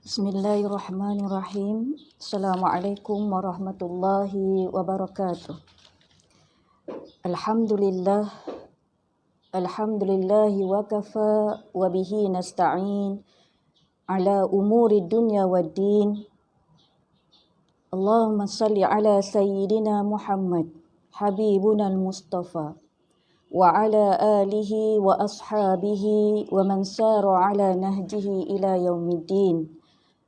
Bismillahirrahmanirrahim. Assalamualaikum warahmatullahi wabarakatuh. Alhamdulillah. Alhamdulillahi wa kafa wa bihi nasta'in ala umuri dunya waddin. Allahumma salli ala sayyidina Muhammad habibuna al-Mustafa wa ala alihi wa ashabihi wa man sara ala nahjihi ila yaumiddin.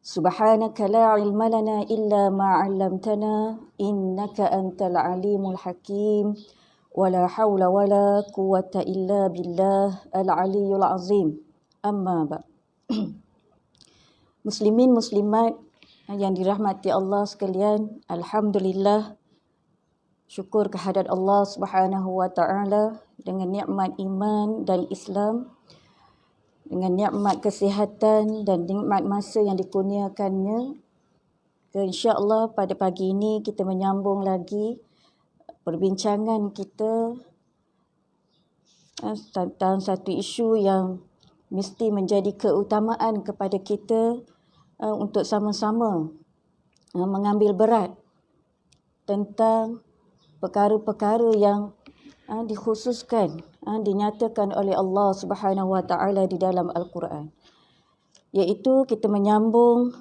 Subhanaka la ilma lana illa ma 'allamtana innaka antal alimul hakim wa la haula wa la quwwata illa billah al-aliyyul azim. Amma ba'. Muslimin muslimat yang dirahmati Allah sekalian, alhamdulillah, syukur kehadrat Allah Subhanahu wa taala dengan nikmat iman dan Islam, dengan nikmat kesihatan dan nikmat masa yang dikurniakannya. InsyaAllah pada pagi ini kita menyambung lagi perbincangan kita tentang satu isu yang mesti menjadi keutamaan kepada kita untuk sama-sama mengambil berat tentang perkara-perkara yang dikhususkan, dinyatakan oleh Allah Subhanahu wa taala di dalam Al-Quran. Iaitu kita menyambung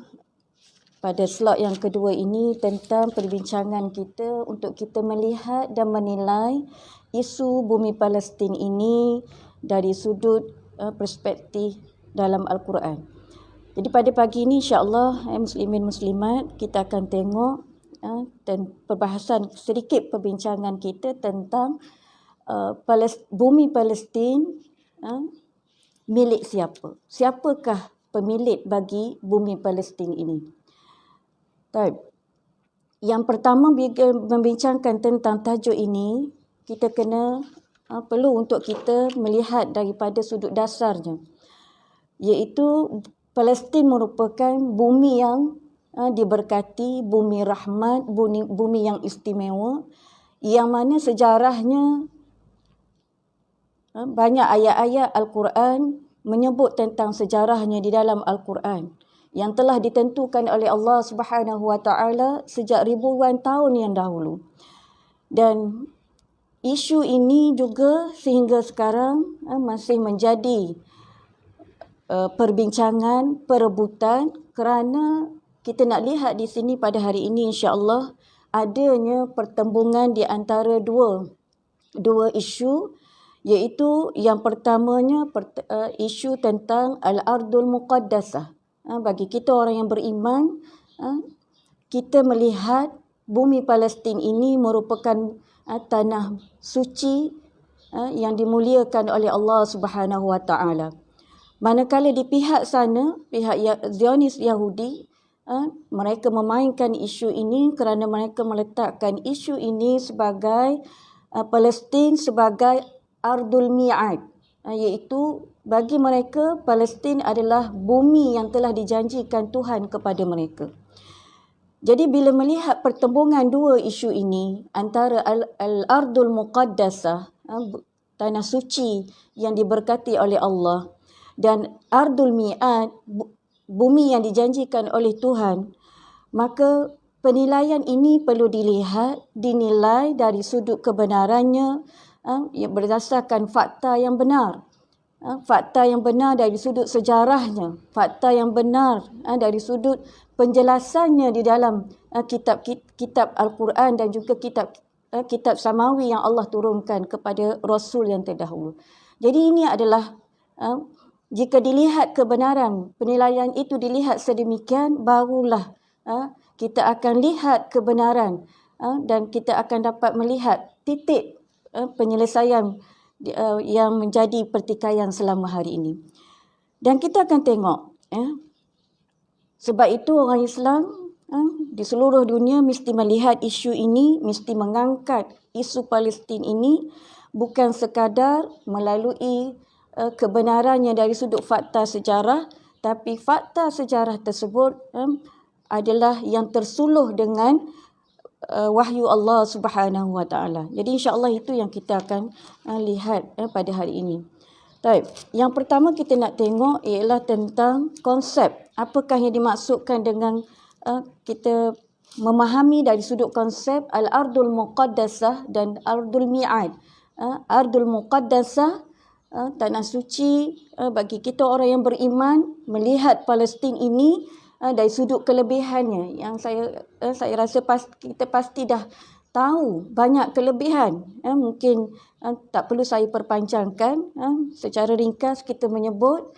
pada slot yang kedua ini tentang perbincangan kita untuk kita melihat dan menilai isu bumi Palestin ini dari sudut perspektif dalam Al-Quran. Jadi pada pagi ini insya-Allah muslimin muslimat kita akan tengok dan perbahasan sedikit perbincangan kita tentang bumi Palestin milik siapa? Siapakah pemilik bagi bumi Palestin ini? Baik. Yang pertama, bila membincangkan tentang tajuk ini, kita kena perlu untuk kita melihat daripada sudut dasarnya, iaitu Palestin merupakan bumi yang diberkati, bumi rahmat, bumi yang istimewa, yang mana sejarahnya banyak ayat-ayat Al-Quran menyebut tentang sejarahnya di dalam Al-Quran yang telah ditentukan oleh Allah Subhanahu wa taala sejak ribuan tahun yang dahulu. Dan isu ini juga sehingga sekarang masih menjadi perbincangan, perebutan, kerana kita nak lihat di sini pada hari ini insya-Allah adanya pertembungan di antara dua isu, iaitu yang pertamanya isu tentang Al-Ardul Muqaddasah. Bagi kita orang yang beriman, kita melihat bumi Palestin ini merupakan tanah suci yang dimuliakan oleh Allah Subhanahu wa taala. Manakala di pihak sana, pihak Zionis Yahudi, mereka memainkan isu ini kerana mereka meletakkan isu ini sebagai Palestin sebagai Ardul Mi'ad, iaitu bagi mereka Palestin adalah bumi yang telah dijanjikan Tuhan kepada mereka. Jadi bila melihat pertembungan dua isu ini antara Al-Ardul Muqaddasah, tanah suci yang diberkati oleh Allah, dan Ardul Mi'ad, bumi yang dijanjikan oleh Tuhan, maka penilaian ini perlu dinilai dari sudut kebenarannya, berdasarkan fakta yang benar. Fakta yang benar dari sudut sejarahnya, fakta yang benar dari sudut penjelasannya di dalam kitab Al-Quran dan juga kitab Samawi yang Allah turunkan kepada Rasul yang terdahulu. Jadi ini adalah jika dilihat kebenaran, penilaian itu dilihat sedemikian, barulah kita akan lihat kebenaran dan kita akan dapat melihat titik penyelesaian yang menjadi pertikaian selama hari ini. Dan kita akan tengok, sebab itu orang Islam di seluruh dunia mesti melihat isu ini, mesti mengangkat isu Palestin ini bukan sekadar melalui kebenarannya dari sudut fakta sejarah, tapi fakta sejarah tersebut adalah yang tersuluh dengan wahyu Allah Subhanahu wa taala. Jadi insya-Allah itu yang kita akan lihat pada hari ini. Baik, yang pertama kita nak tengok ialah tentang konsep. Apakah yang dimaksudkan dengan kita memahami dari sudut konsep al-ardul muqaddasah dan ardul mi'ad. Ardul muqaddasah, tanah suci, bagi kita orang yang beriman melihat Palestin ini dari sudut kelebihannya yang saya rasa kita pasti dah tahu banyak kelebihan. Mungkin tak perlu saya perpanjangkan. Secara ringkas kita menyebut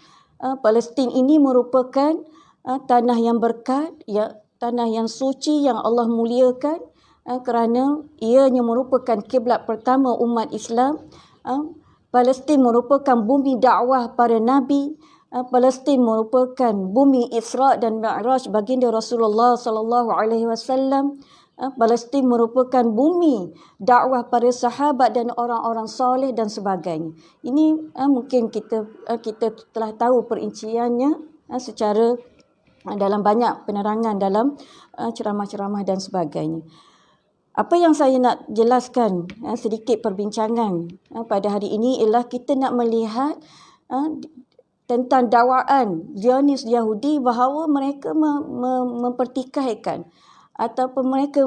Palestin ini merupakan tanah yang berkat, tanah yang suci yang Allah muliakan kerana ianya merupakan kiblat pertama umat Islam. Palestin merupakan bumi dakwah para nabi. Palestin merupakan bumi Isra dan Mi'raj baginda Rasulullah sallallahu alaihi wasallam. Palestin merupakan bumi dakwah para sahabat dan orang-orang soleh dan sebagainya. Ini mungkin kita telah tahu perinciannya secara dalam banyak penerangan dalam ceramah-ceramah dan sebagainya. Apa yang saya nak jelaskan sedikit perbincangan pada hari ini ialah kita nak melihat tentang dakwaan Zionis Yahudi bahawa mereka mempertikaikan ataupun mereka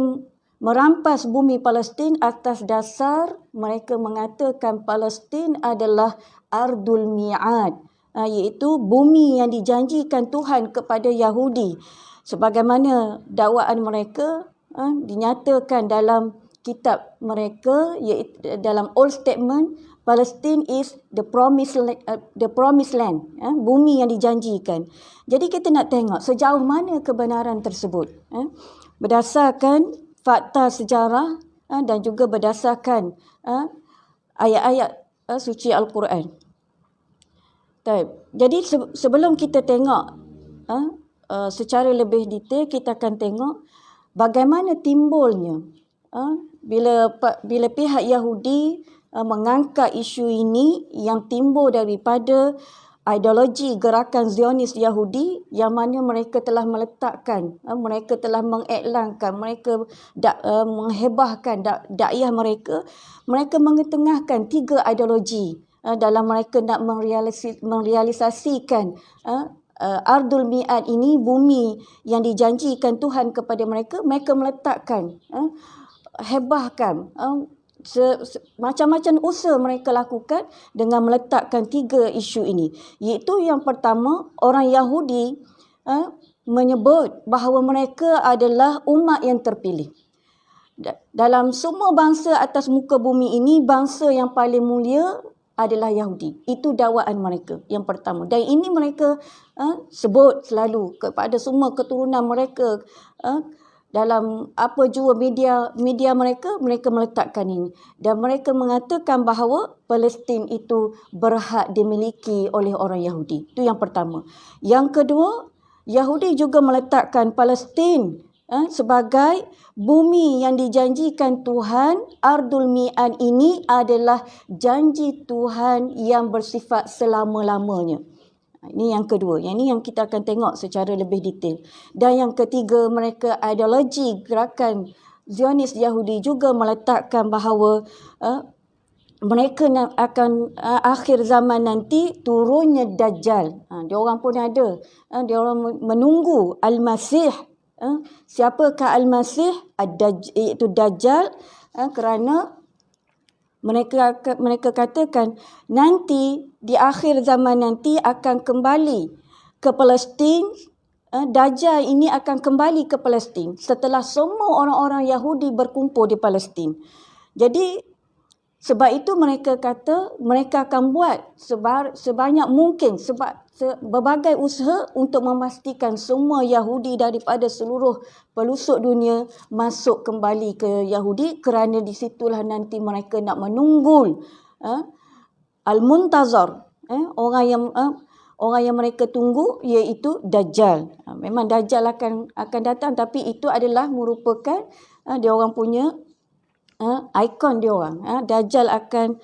merampas bumi Palestin atas dasar mereka mengatakan Palestin adalah ardul mi'ad, iaitu bumi yang dijanjikan Tuhan kepada Yahudi. Sebagaimana dakwaan mereka dinyatakan dalam kitab mereka, iaitu dalam Old Statement, Palestine is the promised land, bumi yang dijanjikan. Jadi kita nak tengok sejauh mana kebenaran tersebut. Berdasarkan fakta sejarah dan juga berdasarkan ayat-ayat suci Al-Quran. Jadi sebelum kita tengok secara lebih detail, kita akan tengok bagaimana timbulnya bila pihak Yahudi mengangkat isu ini yang timbul daripada ideologi gerakan Zionis Yahudi yang mana mereka telah meletakkan, mereka telah mengiklankan, mereka menghebahkan dakwah mereka. Mereka mengetengahkan 3 ideologi dalam mereka nak merealisasikan Ardul Mi'ad ini, bumi yang dijanjikan Tuhan kepada mereka. Mereka meletakkan, hebahkan, macam-macam usaha mereka lakukan dengan meletakkan 3 isu ini. Iaitu yang pertama, orang Yahudi menyebut bahawa mereka adalah umat yang terpilih. Dalam semua bangsa atas muka bumi ini, bangsa yang paling mulia adalah Yahudi. Itu dakwaan mereka yang pertama. Dan ini mereka sebut selalu kepada semua keturunan mereka. Dalam apa jua media mereka meletakkan ini. Dan mereka mengatakan bahawa Palestin itu berhak dimiliki oleh orang Yahudi. Itu yang pertama. Yang kedua, Yahudi juga meletakkan Palestin sebagai bumi yang dijanjikan Tuhan. Ardul Mi'ad ini adalah janji Tuhan yang bersifat selama-lamanya. Ini yang kedua. Yang ini yang kita akan tengok secara lebih detail. Dan yang ketiga, mereka ideologi gerakan Zionis Yahudi juga meletakkan bahawa mereka akan akhir zaman nanti turunnya Dajjal. Dia orang pun ada. Dia orang menunggu Al-Masih. Siapakah Al-Masih? Iaitu Dajjal. Kerana mereka katakan nanti di akhir zaman nanti akan kembali ke Palestin. Dajjal ini akan kembali ke Palestin setelah semua orang-orang Yahudi berkumpul di Palestin. Jadi sebab itu mereka kata mereka akan buat sebanyak mungkin berbagai usaha untuk memastikan semua Yahudi daripada seluruh pelosok dunia masuk kembali ke Yahudi, kerana di situlah nanti mereka nak menunggu Al-Muntazar, orang yang mereka tunggu, iaitu Dajjal. Memang Dajjal akan datang, tapi itu adalah merupakan dia orang punya ikon dia orang. Dajjal akan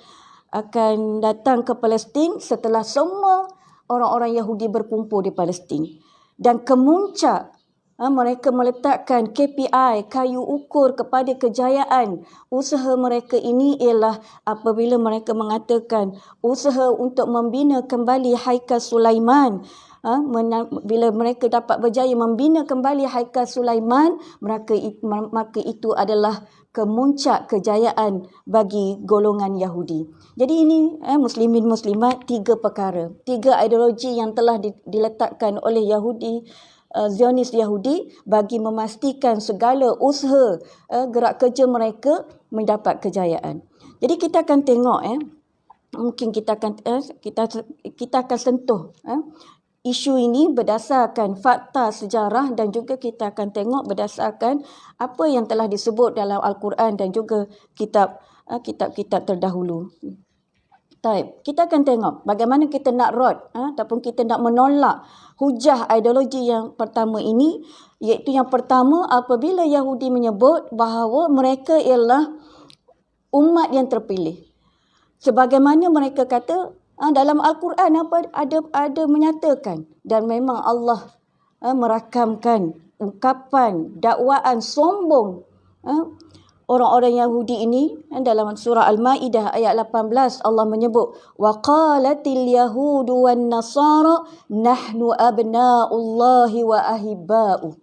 datang ke Palestin setelah semua orang-orang Yahudi berkumpul di Palestin. Dan kemuncak mereka meletakkan KPI, kayu ukur kepada kejayaan usaha mereka ini ialah apabila mereka mengatakan usaha untuk membina kembali Haikal Sulaiman. Bila mereka dapat berjaya membina kembali Haikal Sulaiman, maka itu adalah kemuncak kejayaan bagi golongan Yahudi. Jadi ini muslimin muslimat, 3 perkara, 3 ideologi yang telah diletakkan oleh Yahudi, Zionis Yahudi bagi memastikan segala usaha gerak kerja mereka mendapat kejayaan. Jadi kita akan tengok mungkin kita akan sentuh isu ini berdasarkan fakta sejarah dan juga kita akan tengok berdasarkan apa yang telah disebut dalam Al-Quran dan juga kitab-kitab terdahulu. Kita akan tengok bagaimana kita nak ataupun kita nak menolak hujah ideologi yang pertama ini, iaitu yang pertama apabila Yahudi menyebut bahawa mereka ialah umat yang terpilih. Sebagaimana mereka kata dalam Al-Quran ada menyatakan, dan memang Allah merakamkan ungkapan dakwaan sombong orang-orang Yahudi ini. Dalam surah Al-Maidah ayat 18 Allah menyebut wa qalatil yahudu wan nasara nahnu abna'ullahi wa ahibba'u.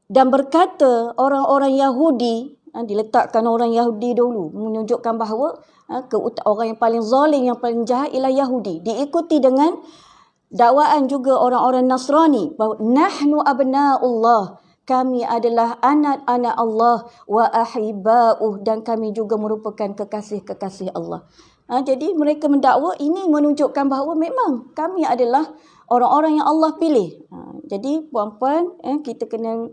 Dan berkata orang-orang Yahudi, diletakkan orang Yahudi dulu, menunjukkan bahawa orang yang paling zalim, yang paling jahat ialah Yahudi. Diikuti dengan dakwaan juga orang-orang Nasrani bahawa nahnu abna'ullah, kami adalah anak-anak Allah, wa ahibba'uh, dan kami juga merupakan kekasih-kekasih Allah. Jadi mereka mendakwa ini menunjukkan bahawa memang kami adalah orang-orang yang Allah pilih. Jadi puan-puan, kita kena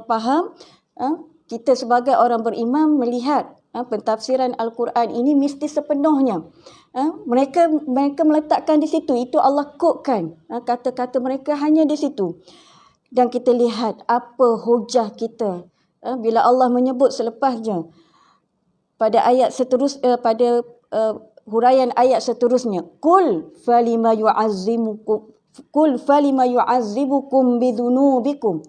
faham, kita sebagai orang beriman melihat pentafsiran Al-Quran ini mesti sepenuhnya. Mereka meletakkan di situ, itu Allah quotekan kata-kata mereka hanya di situ. Dan kita lihat apa hujah kita bila Allah menyebut selepasnya pada ayat pada huraian ayat seterusnya, qul falima yu'azzibukum bidzunubikum.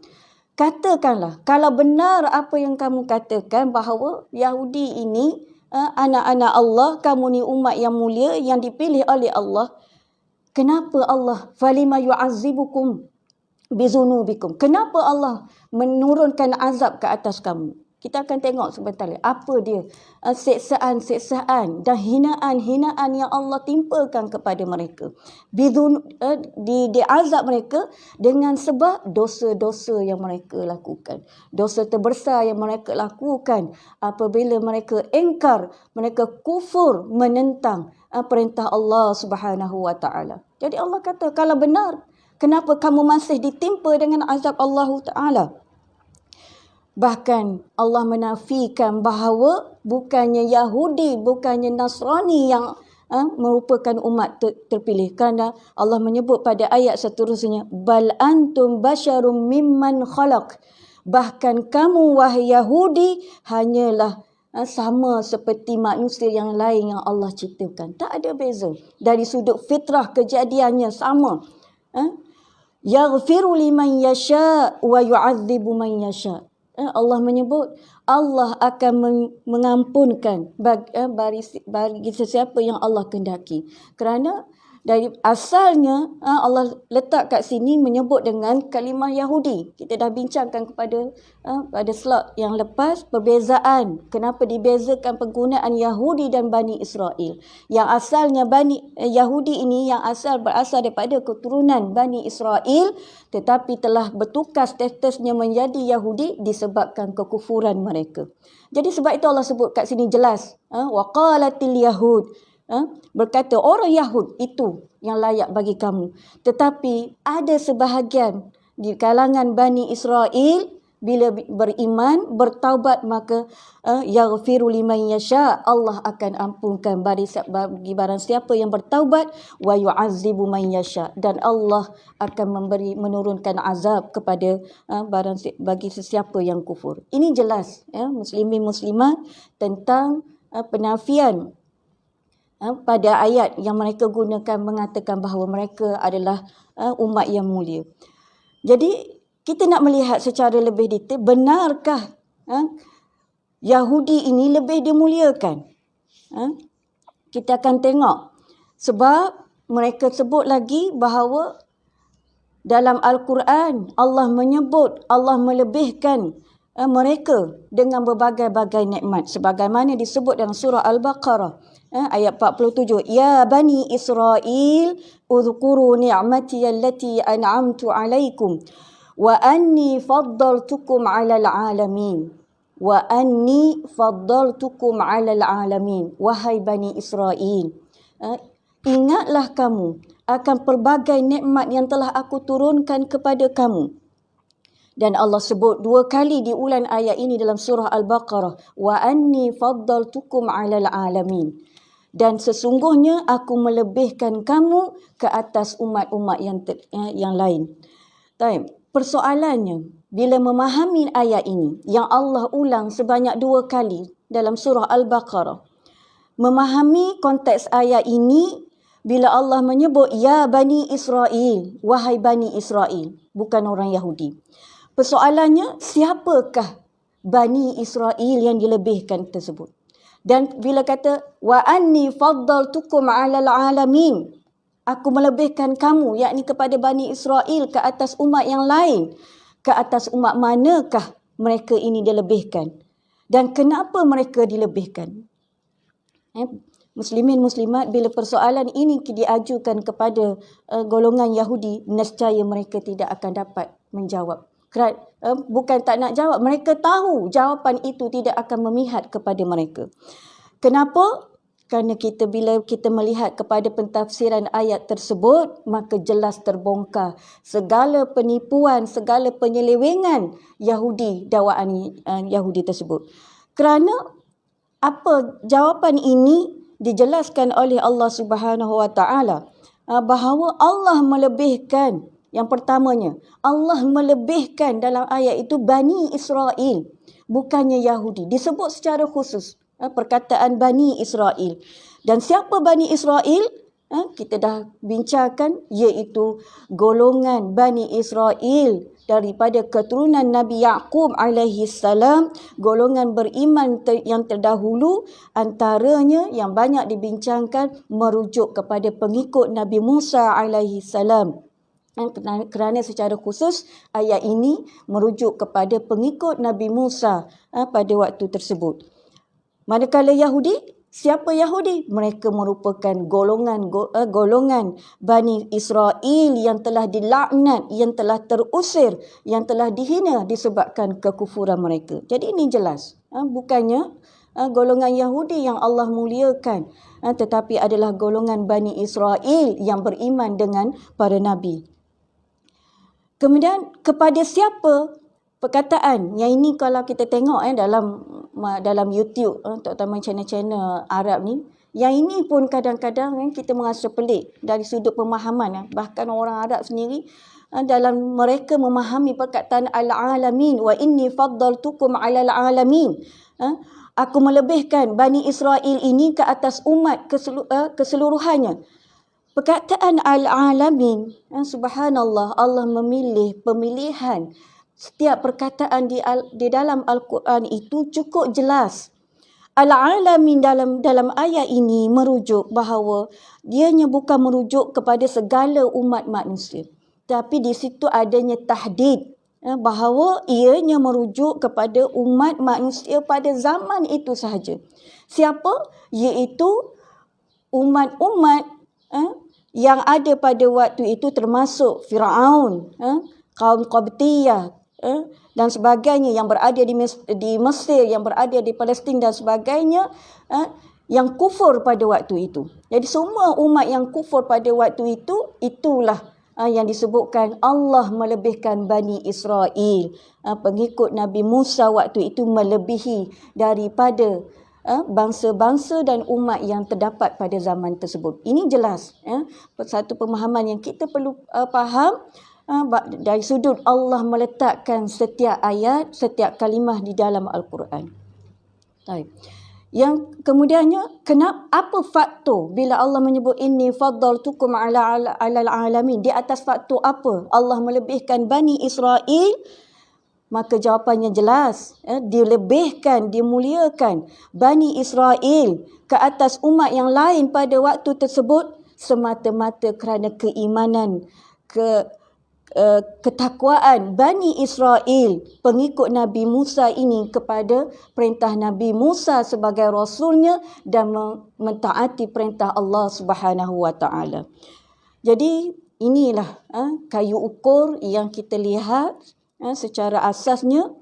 Katakanlah, kalau benar apa yang kamu katakan bahawa Yahudi ini anak-anak Allah, kamu ni umat yang mulia yang dipilih oleh Allah, kenapa Allah falima yu'azzibukum bizunubikum? Kenapa Allah menurunkan azab ke atas kamu? Kita akan tengok sebentar lagi apa dia seksaan-seksaan dan hinaan-hinaan yang Allah timpakan kepada mereka. Diazab mereka dengan sebab dosa-dosa yang mereka lakukan. Dosa terbesar yang mereka lakukan apabila mereka engkar, mereka kufur menentang perintah Allah Subhanahu wa taala. Jadi Allah kata, kalau benar, kenapa kamu masih ditimpa dengan azab Allah Taala? Bahkan Allah menafikan bahawa bukannya Yahudi, bukannya Nasrani yang merupakan umat terpilih. Kerana Allah menyebut pada ayat seterusnya, bal antum basyarum mimman khalaq. Bahkan kamu wahai Yahudi hanyalah sama seperti manusia yang lain yang Allah ciptakan. Tak ada beza. Dari sudut fitrah kejadiannya sama. Yaghfiru liman yasha wa yu'adzibu man yasha. Allah menyebut Allah akan mengampunkan bagi sesiapa yang Allah kehendaki. Kerana dari asalnya Allah letak kat sini menyebut dengan kalimah Yahudi. Kita dah bincangkan pada slot yang lepas perbezaan. Kenapa dibezakan penggunaan Yahudi dan Bani Israel. Yang asalnya Yahudi ini yang berasal daripada keturunan Bani Israel, tetapi telah bertukar statusnya menjadi Yahudi disebabkan kekufuran mereka. Jadi sebab itu Allah sebut kat sini jelas, wa qalatil yahud, berkata orang Yahud itu yang layak bagi kamu. Tetapi ada sebahagian di kalangan Bani Israel bila beriman, bertaubat, maka yaghfiru liman yasha, Allah akan ampunkan bagi barang siapa yang bertaubat, wa yu'azzibu man yasha, dan Allah akan menurunkan azab kepada bagi sesiapa yang kufur. Ini jelas muslimin muslimat tentang penafian pada ayat yang mereka gunakan mengatakan bahawa mereka adalah umat yang mulia. Jadi kita nak melihat secara lebih detail, benarkah Yahudi ini lebih dimuliakan? Kita akan tengok. Sebab mereka sebut lagi bahawa dalam Al-Quran Allah menyebut, Allah melebihkan mereka dengan berbagai-bagai nikmat. Sebagaimana disebut dalam surah Al-Baqarah ayat 47. Ya Bani Israel, udhkuru ni'mati allati an'amtu alaikum wa anni faddaltukum 'alal 'alamin. Wa anni faddaltukum 'alal 'alamin. Wahai Bani Israel, ingatlah kamu akan pelbagai nikmat yang telah aku turunkan kepada kamu. Dan Allah sebut 2 kali di ulang ayat ini dalam surah Al-Baqarah. Wa anni faddaltukum 'alal 'alamin. Dan sesungguhnya aku melebihkan kamu ke atas umat-umat yang lain. Persoalannya, bila memahami ayat ini yang Allah ulang sebanyak 2 kali dalam surah Al-Baqarah, memahami konteks ayat ini bila Allah menyebut ya Bani Israel, wahai Bani Israel, bukan orang Yahudi. Persoalannya, siapakah Bani Israel yang dilebihkan tersebut? Dan bila kata wa anni faddaltukum 'alal 'alamin, aku melebihkan kamu, yakni kepada Bani Israel ke atas umat yang lain. Ke atas umat manakah mereka ini dilebihkan? Dan kenapa mereka dilebihkan? Muslimin muslimat, bila persoalan ini diajukan kepada golongan Yahudi, nescaya mereka tidak akan dapat menjawab. Bukan tak nak jawab, mereka tahu jawapan itu tidak akan memihak kepada mereka. Kenapa? Kerana bila kita melihat kepada pentafsiran ayat tersebut, maka jelas terbongkar segala penipuan, segala penyelewengan Yahudi, dakwaan Yahudi tersebut. Kerana apa jawapan ini dijelaskan oleh Allah Subhanahu Wa Taala bahawa Allah melebihkan, yang pertamanya Allah melebihkan dalam ayat itu Bani Israel, bukannya Yahudi. Disebut secara khusus perkataan Bani Israel. Dan siapa Bani Israel? Kita dah bincangkan, iaitu golongan Bani Israel daripada keturunan Nabi Yaqub alaihi salam, golongan beriman yang terdahulu, antaranya yang banyak dibincangkan merujuk kepada pengikut Nabi Musa alaihi salam. Kerana secara khusus ayat ini merujuk kepada pengikut Nabi Musa pada waktu tersebut. Manakala Yahudi, siapa Yahudi? Mereka merupakan golongan Bani Israel yang telah dilaknat, yang telah terusir, yang telah dihina disebabkan kekufuran mereka. Jadi ini jelas. Bukannya golongan Yahudi yang Allah muliakan, tetapi adalah golongan Bani Israel yang beriman dengan para Nabi. Kemudian kepada siapa perkataan yang ini, kalau kita tengok dalam YouTube, terutama channel-channel Arab ni, yang ini pun kadang-kadang kita merasa pelik dari sudut pemahaman. Bahkan orang Arab sendiri dalam mereka memahami perkataan al-alamin, wa inni faddaltukum 'alal alamin. Aku melebihkan Bani Israel ini ke atas umat keseluruhannya. Perkataan al-alamin, subhanallah, Allah memilih pemilihan. Setiap perkataan di dalam Al-Quran itu cukup jelas. Al-alamin dalam ayat ini merujuk bahawa dianya bukan merujuk kepada segala umat manusia. Tapi di situ adanya tahdid, bahawa ianya merujuk kepada umat manusia pada zaman itu sahaja. Siapa? Iaitu umat-umat yang ada pada waktu itu, termasuk Firaun, kaum Qabtiyah dan sebagainya yang berada di Mesir, yang berada di Palestin dan sebagainya, yang kufur pada waktu itu. Jadi semua umat yang kufur pada waktu itu, itulah yang disebutkan Allah melebihkan Bani Israel. Pengikut Nabi Musa waktu itu melebihi daripada bangsa-bangsa dan umat yang terdapat pada zaman tersebut. Ini jelas, satu pemahaman yang kita perlu faham dari sudut Allah meletakkan setiap ayat, setiap kalimah di dalam Al-Quran. Yang kemudiannya, kenapa, apa faktor bila Allah menyebut inni faddaltukum ala alamin? Di atas faktor apa Allah melebihkan Bani Israel? Maka jawapannya jelas, dilebihkan, dimuliakan Bani Israel ke atas umat yang lain pada waktu tersebut semata-mata kerana keimanan, ketakwaan Bani Israel, pengikut Nabi Musa ini kepada perintah Nabi Musa sebagai rasulnya dan mentaati perintah Allah Subhanahu wa taala. Jadi inilah kayu ukur yang kita lihat secara asasnya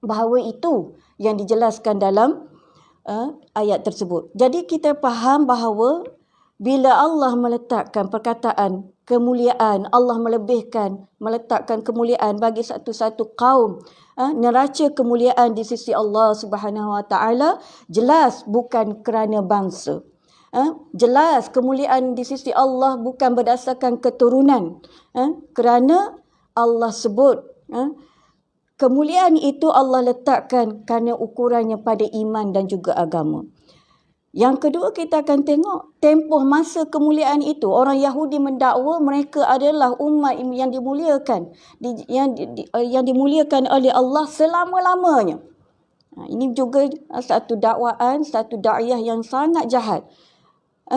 bahawa itu yang dijelaskan dalam ayat tersebut. Jadi kita faham bahawa bila Allah meletakkan perkataan kemuliaan, Allah meletakkan kemuliaan bagi satu-satu kaum, neraca kemuliaan di sisi Allah Subhanahu wa taala, jelas bukan kerana bangsa. Jelas kemuliaan di sisi Allah bukan berdasarkan keturunan. Kerana Allah sebut kemuliaan itu Allah letakkan kerana ukurannya pada iman dan juga agama. Yang kedua, kita akan tengok tempoh masa kemuliaan itu. Orang Yahudi mendakwa mereka adalah umat yang dimuliakan, yang dimuliakan oleh Allah selama-lamanya. Ini juga satu dakwaan, satu da'iyah yang sangat jahat.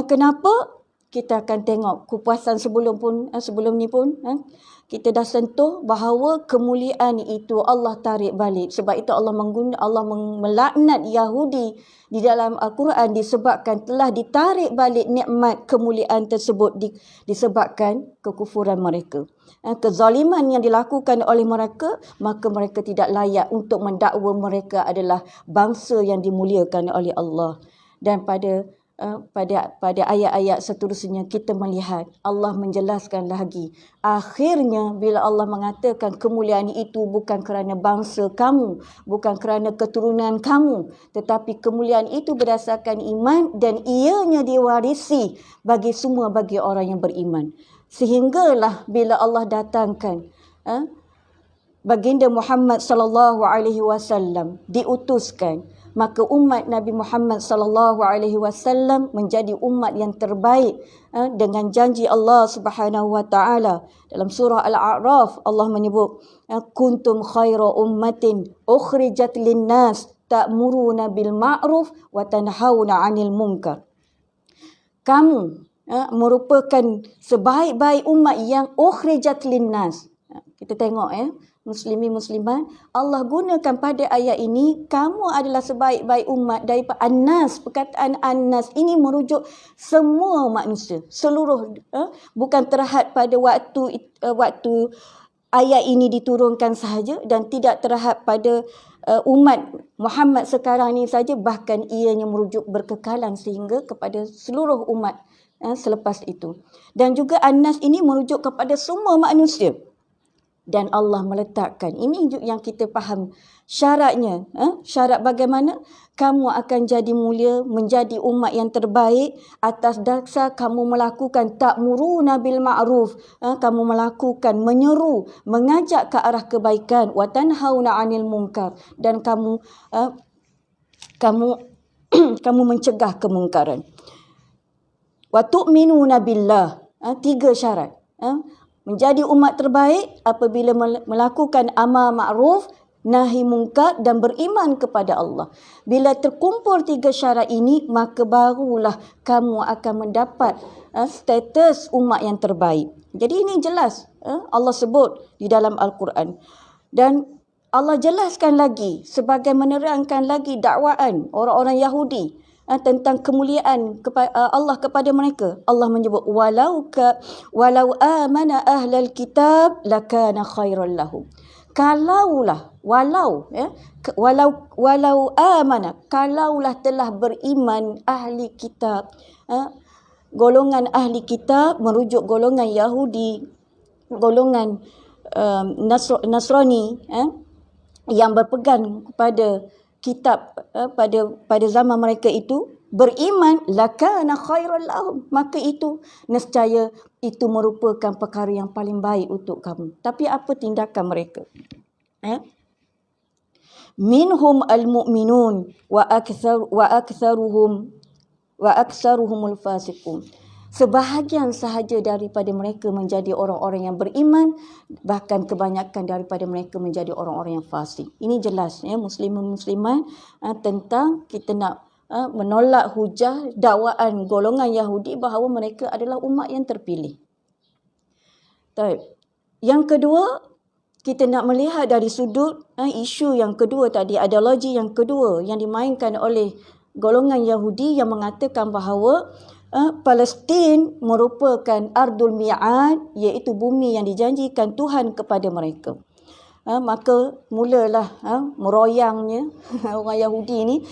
Kenapa? Kita akan tengok kupasan sebelum ni pun kita dah sentuh bahawa kemuliaan itu Allah tarik balik. Sebab itu Allah melaknat Yahudi di dalam Al-Quran disebabkan telah ditarik balik nikmat kemuliaan tersebut disebabkan kekufuran mereka. Kezaliman yang dilakukan oleh mereka, maka mereka tidak layak untuk mendakwa mereka adalah bangsa yang dimuliakan oleh Allah. Dan pada ayat-ayat seterusnya kita melihat Allah menjelaskan lagi. Akhirnya bila Allah mengatakan kemuliaan itu bukan kerana bangsa kamu, bukan kerana keturunan kamu, tetapi kemuliaan itu berdasarkan iman dan ianya diwarisi bagi orang yang beriman. Sehinggalah bila Allah datangkan baginda Muhammad sallallahu alaihi wasallam diutuskan, maka umat Nabi Muhammad sallallahu alaihi wasallam menjadi umat yang terbaik dengan janji Allah Subhanahu wa taala. Dalam surah Al-A'raf Allah menyebut kuntum khaira ummatin ukhrijat lin-nas ta'muruna bil ma'ruf wa tanhauna 'anil munkar. Kamu merupakan sebaik-baik umat yang ukhrijat lin-nas. Kita tengok muslimin muslimat, Allah gunakan pada ayat ini kamu adalah sebaik-baik umat daripada An-Nas. Perkataan An-Nas ini merujuk semua manusia, seluruh, bukan terhad pada waktu ayat ini diturunkan sahaja dan tidak terhad pada umat Muhammad sekarang ini saja, bahkan ianya merujuk berkekalan sehingga kepada seluruh umat selepas itu. Dan juga An-Nas ini merujuk kepada semua manusia. Dan Allah meletakkan, ini yang kita faham syaratnya. Syarat bagaimana kamu akan jadi mulia, menjadi umat yang terbaik atas dasar kamu melakukan ta'muruna bil ma'ruf, kamu melakukan, menyeru, mengajak ke arah kebaikan, wa tanhauna 'anil munkar, dan kamu mencegah kemungkaran. Wa tu'minuna billah. 3 syarat. Menjadi umat terbaik apabila melakukan amal ma'ruf, nahi munkar dan beriman kepada Allah. Bila terkumpul 3 syarat ini, maka barulah kamu akan mendapat status umat yang terbaik. Jadi ini jelas Allah sebut di dalam Al-Quran. Dan Allah jelaskan lagi sebagai menerangkan lagi dakwaan orang-orang Yahudi tentang kemuliaan Allah kepada mereka. Allah menyebut walau amana ahlal kitab lakana khairan lahum. Walau amana, kalaulah telah beriman ahli kitab. Golongan ahli kitab merujuk golongan Yahudi, golongan Nasrani yang berpegang kepada kitab pada zaman mereka itu, beriman, lakana khairan lahum, maka itu nescaya itu merupakan perkara yang paling baik untuk kamu. Tapi apa tindakan mereka? minhum al-mu'minun wa aktsaruhumul fasiqun. Sebahagian sahaja daripada mereka menjadi orang-orang yang beriman, bahkan kebanyakan daripada mereka menjadi orang-orang yang fasik. Ini jelas ya, muslimin-muslimat tentang kita nak menolak hujah dakwaan golongan Yahudi bahawa mereka adalah umat yang terpilih. Baik. Yang kedua, kita nak melihat dari sudut isu yang kedua tadi, ideologi yang kedua yang dimainkan oleh golongan Yahudi yang mengatakan bahawa Palestin merupakan ardul mi'ad, iaitu bumi yang dijanjikan Tuhan kepada mereka. Maka mulalah meroyangnya orang Yahudi ni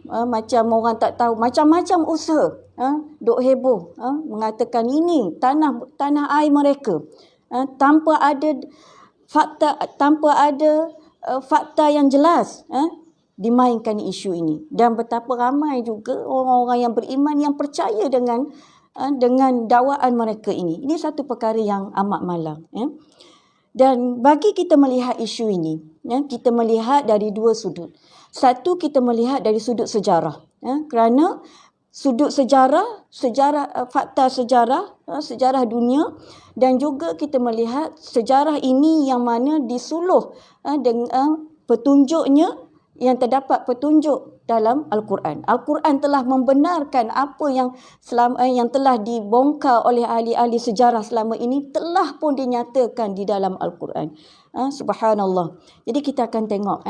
macam orang tak tahu, macam-macam usaha duk heboh mengatakan ini tanah air mereka, tanpa ada fakta yang jelas dimainkan isu ini. Dan betapa ramai juga orang-orang yang beriman yang percaya dengan dakwaan mereka ini. Ini satu perkara yang amat malang. Dan bagi kita melihat isu ini, kita melihat dari dua sudut. Satu, kita melihat dari sudut sejarah. Kerana sudut sejarah, fakta sejarah dunia, dan juga kita melihat sejarah ini yang mana disuluh dengan petunjuknya, yang terdapat petunjuk dalam Al-Quran. Al-Quran telah membenarkan apa yang telah dibongkar oleh ahli-ahli sejarah selama ini, telah pun dinyatakan di dalam Al-Quran. Subhanallah. Jadi kita akan tengok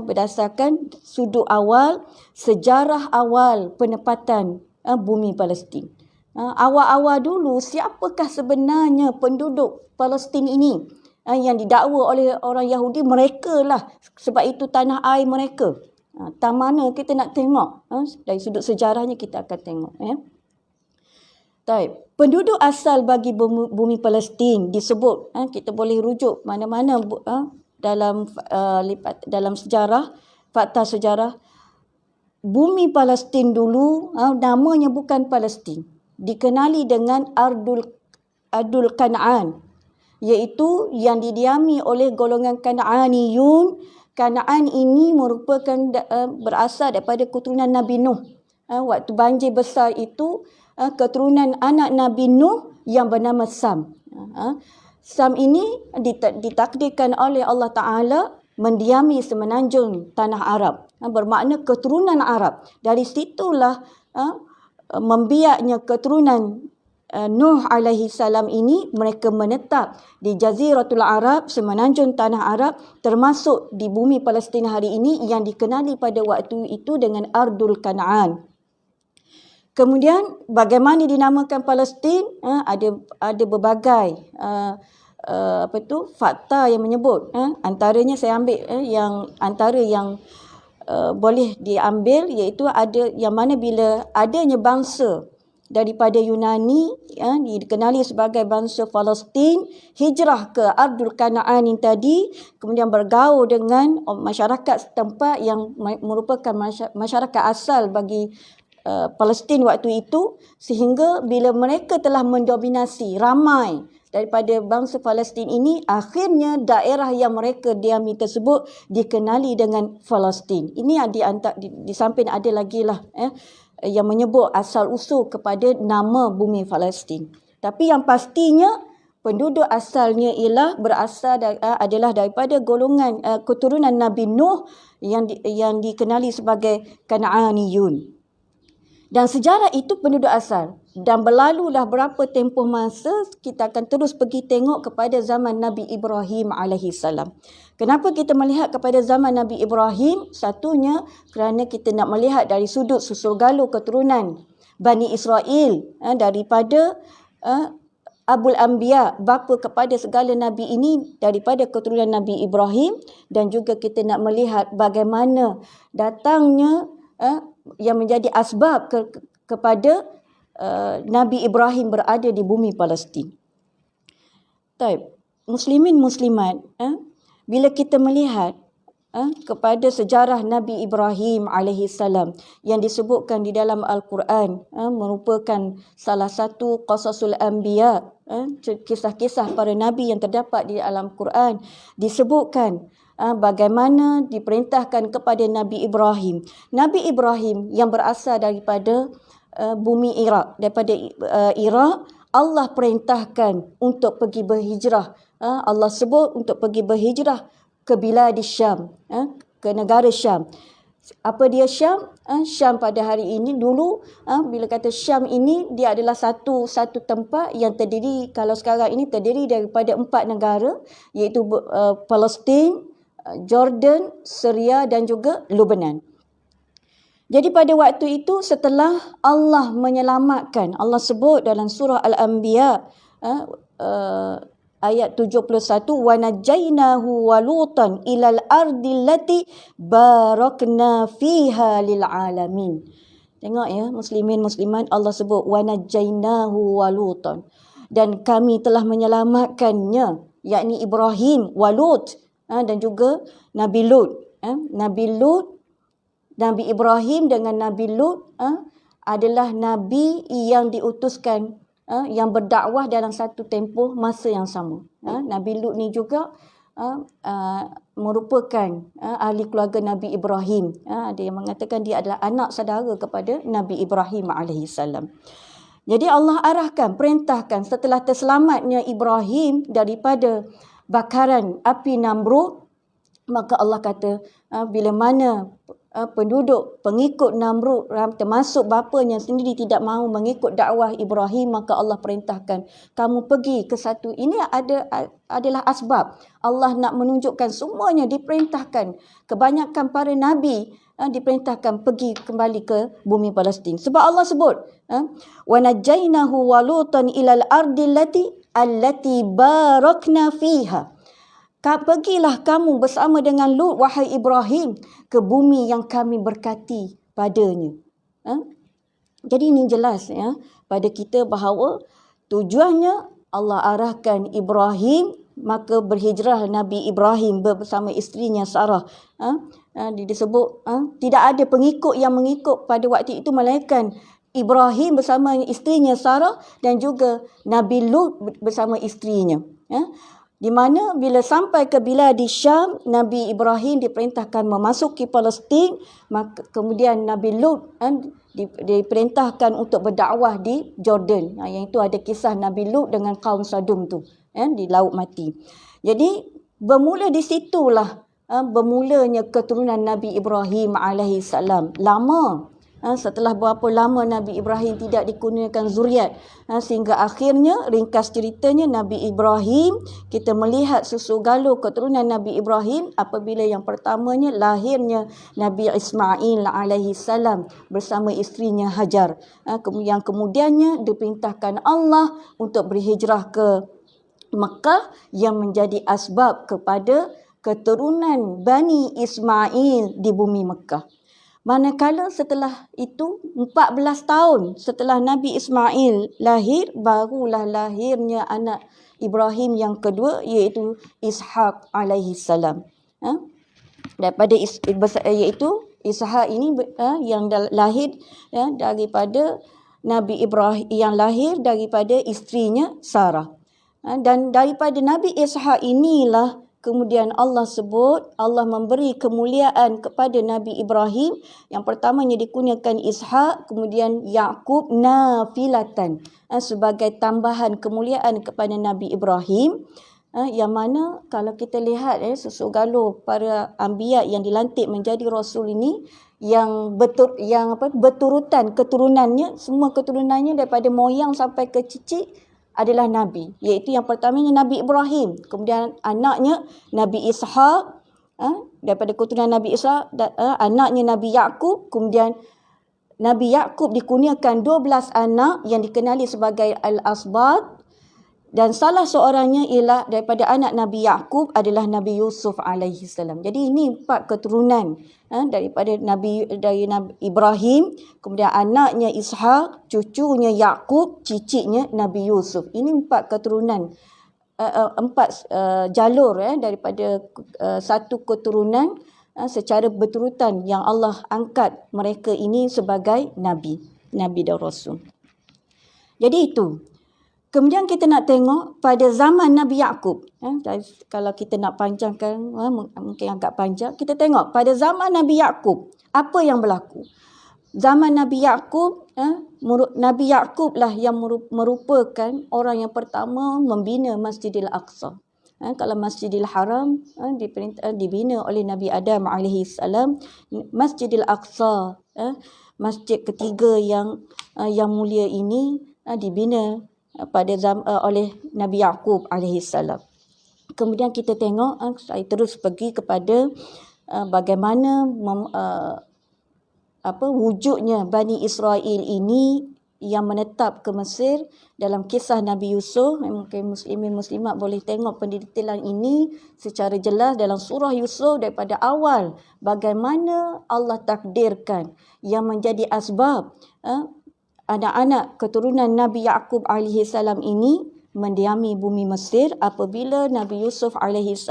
berdasarkan sudut awal, sejarah awal penempatan bumi Palestin. Awal-awal dulu, siapakah sebenarnya penduduk Palestin ini? Yang didakwa oleh orang Yahudi, mereka lah, sebab itu tanah air mereka. Tak mana kita nak tengok, dari sudut sejarahnya kita akan tengok. Penduduk asal bagi bumi Palestin disebut, kita boleh rujuk mana-mana dalam sejarah, fakta sejarah. Bumi Palestin dulu namanya bukan Palestin, dikenali dengan Ardul Kanaan, iaitu yang didiami oleh golongan Kan'aniyun. Kan'an ini merupakan berasal daripada keturunan Nabi Nuh. Waktu banjir besar itu, keturunan anak Nabi Nuh yang bernama Sam. Sam ini ditakdirkan oleh Allah Ta'ala mendiami semenanjung tanah Arab. Bermakna keturunan Arab. Dari situlah membiaknya keturunan Nuh alaihi salam ini, mereka menetap di Jaziratul Arab, semenanjung tanah Arab, termasuk di bumi Palestin hari ini yang dikenali pada waktu itu dengan Ardul Kanaan. Kemudian bagaimana dinamakan Palestin? Ada berbagai fakta yang menyebut. Antaranya saya ambil antara yang boleh diambil, iaitu ada yang mana bila adanya bangsa daripada Yunani dikenali sebagai bangsa Palestin hijrah ke Ardul Kanaan tadi, kemudian bergaul dengan masyarakat setempat yang merupakan masyarakat asal bagi Palestin waktu itu, sehingga bila mereka telah mendominasi ramai daripada bangsa Palestin ini, akhirnya daerah yang mereka diami tersebut dikenali dengan Palestin. Ini di samping ada lagi lah yang menyebut asal usul kepada nama bumi Palestin. Tapi yang pastinya penduduk asalnya adalah daripada golongan keturunan Nabi Nuh yang dikenali sebagai Kan'aniyun. Dan sejarah itu penduduk asal. Dan berlalulah berapa tempoh masa, kita akan terus pergi tengok kepada zaman Nabi Ibrahim alaihissalam. Kenapa kita melihat kepada zaman Nabi Ibrahim? Satunya kerana kita nak melihat dari sudut susul galur keturunan Bani Israel, daripada Abul Anbiya, bapa kepada segala Nabi ini daripada keturunan Nabi Ibrahim. Dan juga kita nak melihat bagaimana datangnya yang menjadi asbab kepada Nabi Ibrahim berada di bumi Palestin. Muslimin muslimat, bila kita melihat kepada sejarah Nabi Ibrahim alaihissalam yang disebutkan di dalam Al-Quran, merupakan salah satu qasasul anbiya, kisah-kisah para nabi yang terdapat di dalam Quran, disebutkan bagaimana diperintahkan kepada Nabi Ibrahim. Nabi Ibrahim yang berasal daripada bumi Iraq, daripada Iraq, Allah perintahkan untuk pergi berhijrah. Allah sebut untuk pergi berhijrah ke bilad Syam, ke negara Syam. Apa dia Syam? Syam pada hari ini dulu, bila kata Syam ini, dia adalah satu tempat yang terdiri, kalau sekarang ini terdiri daripada 4 negara, iaitu Palestin, Jordan, Syria dan juga Lebanon. Jadi pada waktu itu setelah Allah menyelamatkan, Allah sebut dalam surah Al-Anbiya ayat 71, wa najaynahu wa lutan ilal ardi allati barakna fiha lil alamin. Tengok ya, muslimin muslimat, Allah sebut wa najaynahu wa lutan, dan kami telah menyelamatkannya, yakni Ibrahim, wa Lut, dan juga Nabi Lut. Nabi Ibrahim dengan Nabi Lut adalah nabi yang diutuskan, yang berdakwah dalam satu tempoh masa yang sama. Nabi Lut ni juga merupakan ahli keluarga Nabi Ibrahim. Ada yang mengatakan dia adalah anak saudara kepada Nabi Ibrahim AS. Jadi Allah arahkan, perintahkan setelah terselamatnya Ibrahim daripada bakaran api Namrud, maka Allah kata bila mana pengikut Namrud, termasuk bapanya sendiri, tidak mahu mengikut dakwah Ibrahim, maka Allah perintahkan kamu pergi ke satu. Ini adalah asbab Allah nak menunjukkan semuanya diperintahkan. Kebanyakan para nabi diperintahkan pergi kembali ke bumi Palestin. Sebab Allah sebut wa najainahu wa lutan ilal ardi allati barakna fiha. Pergilah kamu bersama dengan Lut, wahai Ibrahim, ke bumi yang kami berkati padanya. Jadi ini jelas pada kita bahawa tujuannya Allah arahkan Ibrahim, maka berhijrah Nabi Ibrahim bersama isterinya Sarah. Disebut tidak ada pengikut yang mengikut pada waktu itu melainkan Ibrahim bersama isterinya Sarah dan juga Nabi Lut bersama isterinya. Di mana bila sampai ke bilad Syam, Nabi Ibrahim diperintahkan memasuki Palestin, maka kemudian Nabi Lut diperintahkan untuk berdakwah di Jordan. Yang itu ada kisah Nabi Lut dengan kaum Sodom tu di Laut Mati. Jadi bermula di situlah bermulanya keturunan Nabi Ibrahim alaihissalam. Lama setelah berapa lama Nabi Ibrahim tidak dikurniakan zuriat, sehingga akhirnya ringkas ceritanya Nabi Ibrahim, kita melihat susugalo keturunan Nabi Ibrahim apabila yang pertamanya lahirnya Nabi Ismail alaihi salam bersama isterinya Hajar. Yang kemudiannya diperintahkan Allah untuk berhijrah ke Mekah yang menjadi asbab kepada keturunan Bani Ismail di bumi Mekah. Manakala setelah itu 14 tahun setelah Nabi Ismail lahir, barulah lahirnya anak Ibrahim yang kedua, iaitu Ishaq alaihi salam. Daripada iaitu Ishaq ini yang lahir daripada Nabi Ibrahim, yang lahir daripada isterinya Sarah. Dan daripada Nabi Ishaq inilah kemudian Allah sebut, Allah memberi kemuliaan kepada Nabi Ibrahim. Yang pertamanya dikurniakan Ishaq, kemudian Yaqub nafilatan, sebagai tambahan kemuliaan kepada Nabi Ibrahim. Yang mana kalau kita lihat sesugalo para anbiya yang dilantik menjadi rasul ini, yang berturutan keturunannya, semua keturunannya daripada moyang sampai ke cicit adalah Nabi, iaitu yang pertamanya Nabi Ibrahim, kemudian anaknya Nabi Ishaq, daripada keturunan Nabi Ishaq, anaknya Nabi Yaqub, kemudian Nabi Yaqub dikurniakan 12 anak yang dikenali sebagai Al-Asbat, dan salah seorangnya ialah daripada anak Nabi Yaqub adalah Nabi Yusuf alaihi salam. Jadi ini 4 keturunan daripada Nabi Ibrahim, kemudian anaknya Ishaq, cucunya Yaqub, cicitnya Nabi Yusuf. Ini 4 keturunan, 4 jalur daripada satu keturunan secara berturutan yang Allah angkat mereka ini sebagai nabi dan rasul. Jadi itu. Kemudian kita nak tengok pada zaman Nabi Yaqub. Kalau kita nak panjangkan, mungkin agak panjang. Kita tengok pada zaman Nabi Yaqub, apa yang berlaku. Zaman Nabi Yaqub, Nabi Yaqub lah yang merupakan orang yang pertama membina Masjidil Aqsa. Kalau Masjidil Haram dibina oleh Nabi Adam AS, Masjidil Aqsa, masjid ketiga yang mulia ini dibina oleh Nabi Yaqub AS. Kemudian kita tengok, saya terus pergi kepada bagaimana wujudnya Bani Israel ini yang menetap ke Mesir dalam kisah Nabi Yusuf. Mungkin muslimin muslimat boleh tengok pendetailan ini secara jelas dalam surah Yusuf daripada awal, bagaimana Allah takdirkan yang menjadi asbab anak-anak keturunan Nabi Yaqub AS ini mendiami bumi Mesir apabila Nabi Yusuf AS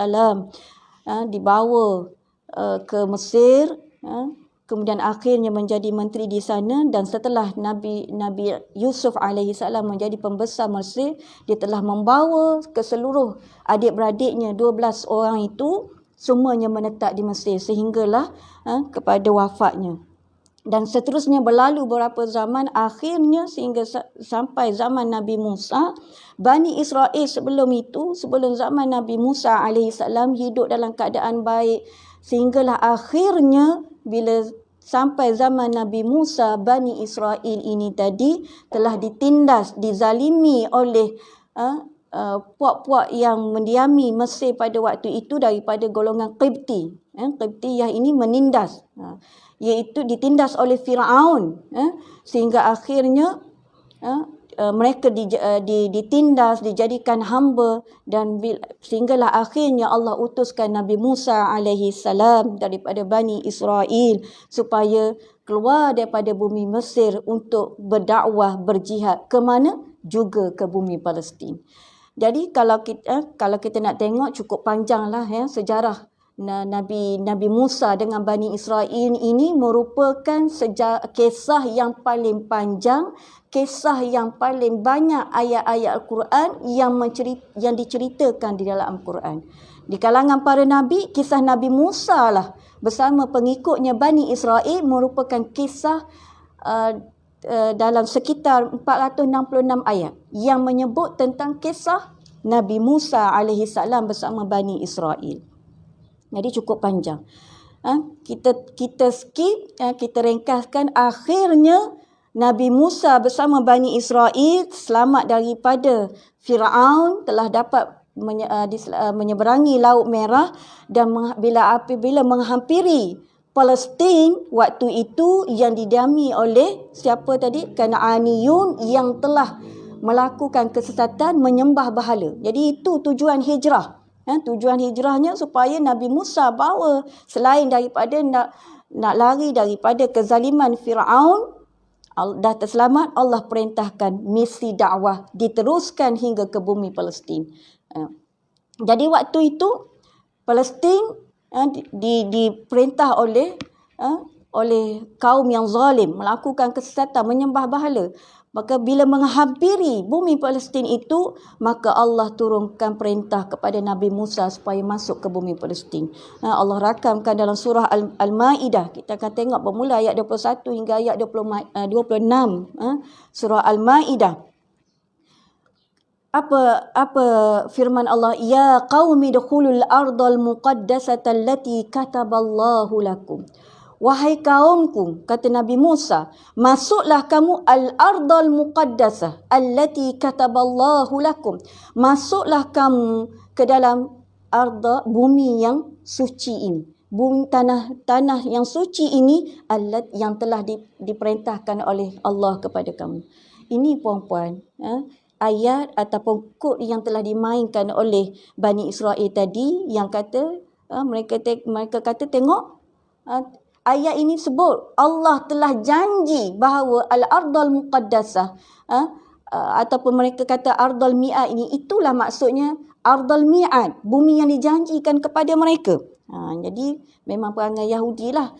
dibawa ke Mesir, kemudian akhirnya menjadi menteri di sana, dan setelah Nabi Yusuf AS menjadi pembesar Mesir, dia telah membawa ke seluruh adik-beradiknya 12 orang itu semuanya menetap di Mesir sehinggalah kepada wafatnya. Dan seterusnya berlalu beberapa zaman, akhirnya sehingga sampai zaman Nabi Musa. Bani Israel sebelum zaman Nabi Musa AS hidup dalam keadaan baik, sehinggalah akhirnya bila sampai zaman Nabi Musa, Bani Israel ini tadi telah ditindas, dizalimi oleh puak-puak yang mendiami Mesir pada waktu itu daripada golongan Qibti. Qibtiyah ini menindas, iaitu ditindas oleh Firaun, sehingga akhirnya mereka ditindas, dijadikan hamba, dan sehinggalah akhirnya Allah utuskan Nabi Musa AS daripada Bani Israel supaya keluar daripada bumi Mesir untuk berdakwah, berjihad ke mana? Juga ke bumi Palestin. Jadi kalau kita nak tengok, cukup panjanglah sejarah Nabi Musa dengan Bani Israel ini merupakan kisah yang paling panjang, kisah yang paling banyak ayat-ayat Al-Quran yang diceritakan di dalam Al-Quran. Di kalangan para Nabi, kisah Nabi Musa lah bersama pengikutnya Bani Israel merupakan kisah dalam sekitar 466 ayat yang menyebut tentang kisah Nabi Musa AS bersama Bani Israel. Jadi cukup panjang. Kita skip, kita ringkaskan. Akhirnya Nabi Musa bersama Bani Israel selamat daripada Firaun, telah dapat menyeberangi Laut Merah, dan apabila menghampiri Palestin waktu itu yang didiami oleh siapa tadi? Kanaaniyun yang telah melakukan kesesatan, menyembah berhala. Jadi itu tujuan hijrah. Tujuan hijrahnya supaya Nabi Musa bawa, selain daripada nak lari daripada kezaliman Firaun, dah terselamat, Allah perintahkan misi dakwah diteruskan hingga ke bumi Palestin. Jadi waktu itu Palestin diperintah oleh kaum yang zalim, melakukan kesesatan, menyembah berhala. Maka bila menghampiri bumi Palestin itu, maka Allah turunkan perintah kepada Nabi Musa supaya masuk ke bumi Palestin. Allah rakamkan dalam surah Al-Ma'idah. Kita akan tengok bermula ayat 21 hingga ayat 26. Surah Al-Ma'idah. Apa firman Allah? Ya qaumi dukhulul ardal muqaddasata allati kataballahu lakum. Wahai kaumku, kata Nabi Musa, masuklah kamu al-ardal muqaddasah allati kataballahu lakum. Masuklah kamu ke dalam bumi yang suci ini. Bumi tanah yang suci ini yang telah diperintahkan oleh Allah kepada kamu. Ini puan-puan, ayat ataupun kod yang telah dimainkan oleh Bani Israel tadi, yang kata mereka kata tengok, ayat ini sebut Allah telah janji bahawa al-ardal muqaddasah, ataupun mereka kata ardal mi'ad, ini itulah maksudnya ardal mi'ad, bumi yang dijanjikan kepada mereka. Jadi memang perangai Yahudi lah.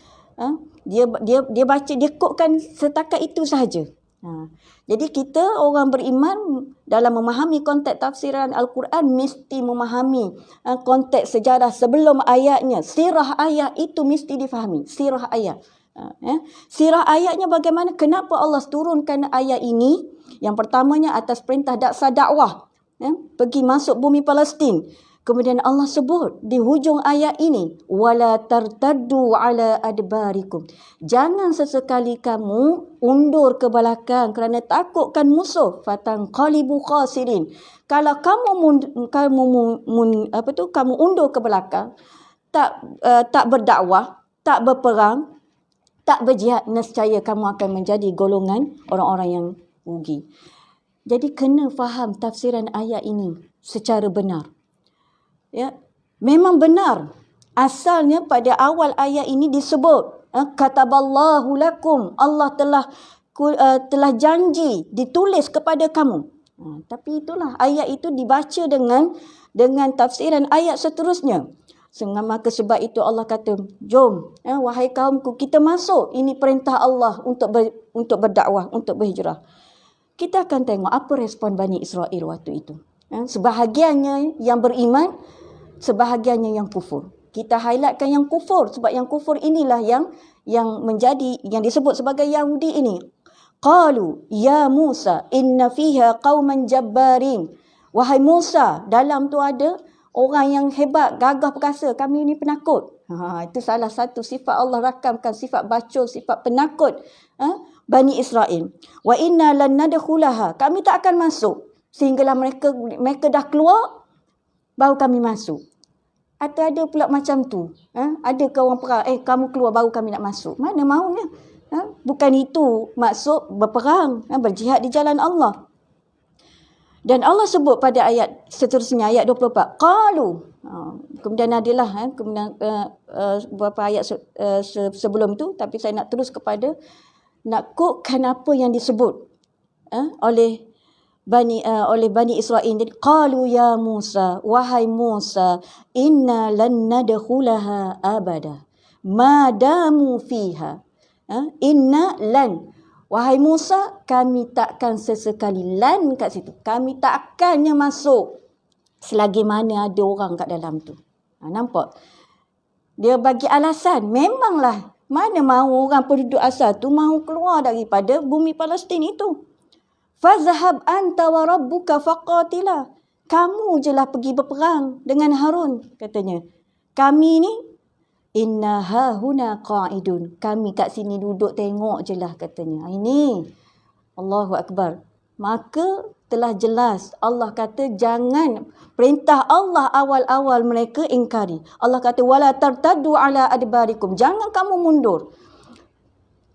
Dia baca, dia kodkan setakat itu sahaja. Jadi kita orang beriman dalam memahami konteks tafsiran Al-Quran mesti memahami konteks sejarah sebelum ayatnya. Sirah ayat itu mesti difahami. Sirah ayat. Sirah ayatnya bagaimana? Kenapa Allah turunkan ayat ini? Yang pertamanya atas perintah daksa dakwah. Pergi masuk bumi Palestin. Kemudian Allah sebut di hujung ayat ini, wala tartaddu ala adbarikum. Jangan sesekali kamu undur ke belakang kerana takutkan musuh, fatanqalibu khasirin. Kalau kamu undur ke belakang, tak berdakwah, tak berperang, tak berjihad, nescaya kamu akan menjadi golongan orang-orang yang rugi. Jadi kena faham tafsiran ayat ini secara benar. Memang benar. Asalnya pada awal ayat ini disebut kataballahu lakum, Allah telah janji, ditulis kepada kamu. Tapi itulah ayat itu dibaca dengan tafsiran ayat seterusnya. Maka sebab itu Allah kata, jom wahai kaumku, kita masuk. Ini perintah Allah untuk berdakwah, untuk berhijrah. Kita akan tengok apa respon Bani Israel waktu itu. Sebahagiannya yang beriman, sebahagiannya yang kufur. Kita highlightkan yang kufur sebab yang kufur inilah yang disebut sebagai Yahudi ini. Qalu ya Musa inna fiha qauman jabbarin. Wahai Musa, dalam tu ada orang yang hebat, gagah perkasa, kami ni penakut. Itu salah satu sifat Allah rakamkan, sifat bacul, sifat penakut Bani Israel. Wa inna lan nadkhulaha, kami tak akan masuk sehinggalah mereka dah keluar baru kami masuk. Atau ada pula macam tu. Ada ke orang perang, kamu keluar baru kami nak masuk. Mana maunya? Bukan itu maksud berperang, berjihad di jalan Allah. Dan Allah sebut pada ayat seterusnya, ayat 24. Qalu. Kemudian adalah beberapa ayat sebelum tu, tapi saya nak terus kepada nak kutkan apa yang disebut oleh Bani Israel. Jadi qalu ya Musa, wahai Musa, inna lan nadkhulaha abada ma damu fiha. Inna lan, wahai Musa, kami takkan sesekali lan kat situ. Kami tak akannya masuk selagi mana ada orang kat dalam tu. Nampak? Dia bagi alasan, memanglah mana mahu orang penduduk asal tu mahu keluar daripada bumi Palestin itu. Fazhab anta wa rabbuka faqatila. Kamu je lah pergi berperang dengan Harun, katanya. Kami ni inna hahuna qa'idun. Kami kat sini duduk tengok je lah, katanya. Ini Allahu Akbar. Maka telah jelas Allah kata jangan, perintah Allah awal-awal mereka ingkari. Allah kata wala tartaddu ala adbarikum. Jangan kamu mundur.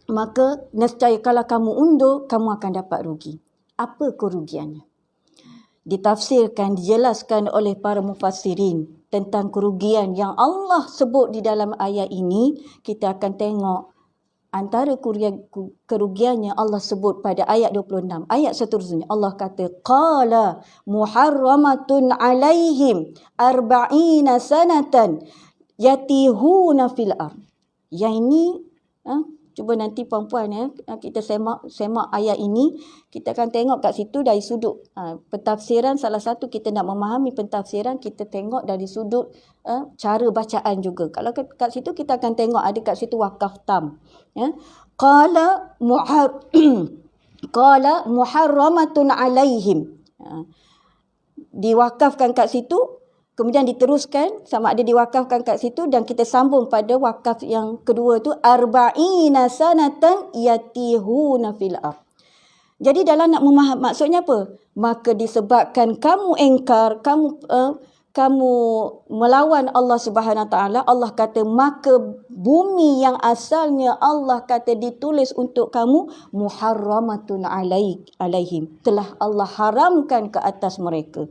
Maka nescaya kalau kamu undur, kamu akan dapat rugi. Apa kerugiannya? Ditafsirkan, dijelaskan oleh para mufassirin tentang kerugian yang Allah sebut di dalam ayat ini. Kita akan tengok antara kerugiannya Allah sebut pada ayat 26. Ayat seterusnya Allah kata qala muharramatun alaihim arba'ina sanatan yatihuna fil ard. Yang ini cuba nanti puan-puan kita semak ayat ini, kita akan tengok kat situ dari sudut pentafsiran. Salah satu kita nak memahami pentafsiran, kita tengok dari sudut cara bacaan juga. Kalau kat situ kita akan tengok ada kat situ wakaf tam. Qala muharramatun alaihim. Diwakafkan kat situ, kemudian diteruskan sama ada diwakafkan kat situ, dan kita sambung pada wakaf yang kedua tu arba'ina sanatan yatihuna fil ard. Jadi dalam nak memaham maksudnya apa? Maka disebabkan kamu engkar, kamu melawan Allah Subhanahu Wa Taala, Allah kata maka bumi yang asalnya Allah kata ditulis untuk kamu muharramatun alaihim, telah Allah haramkan ke atas mereka.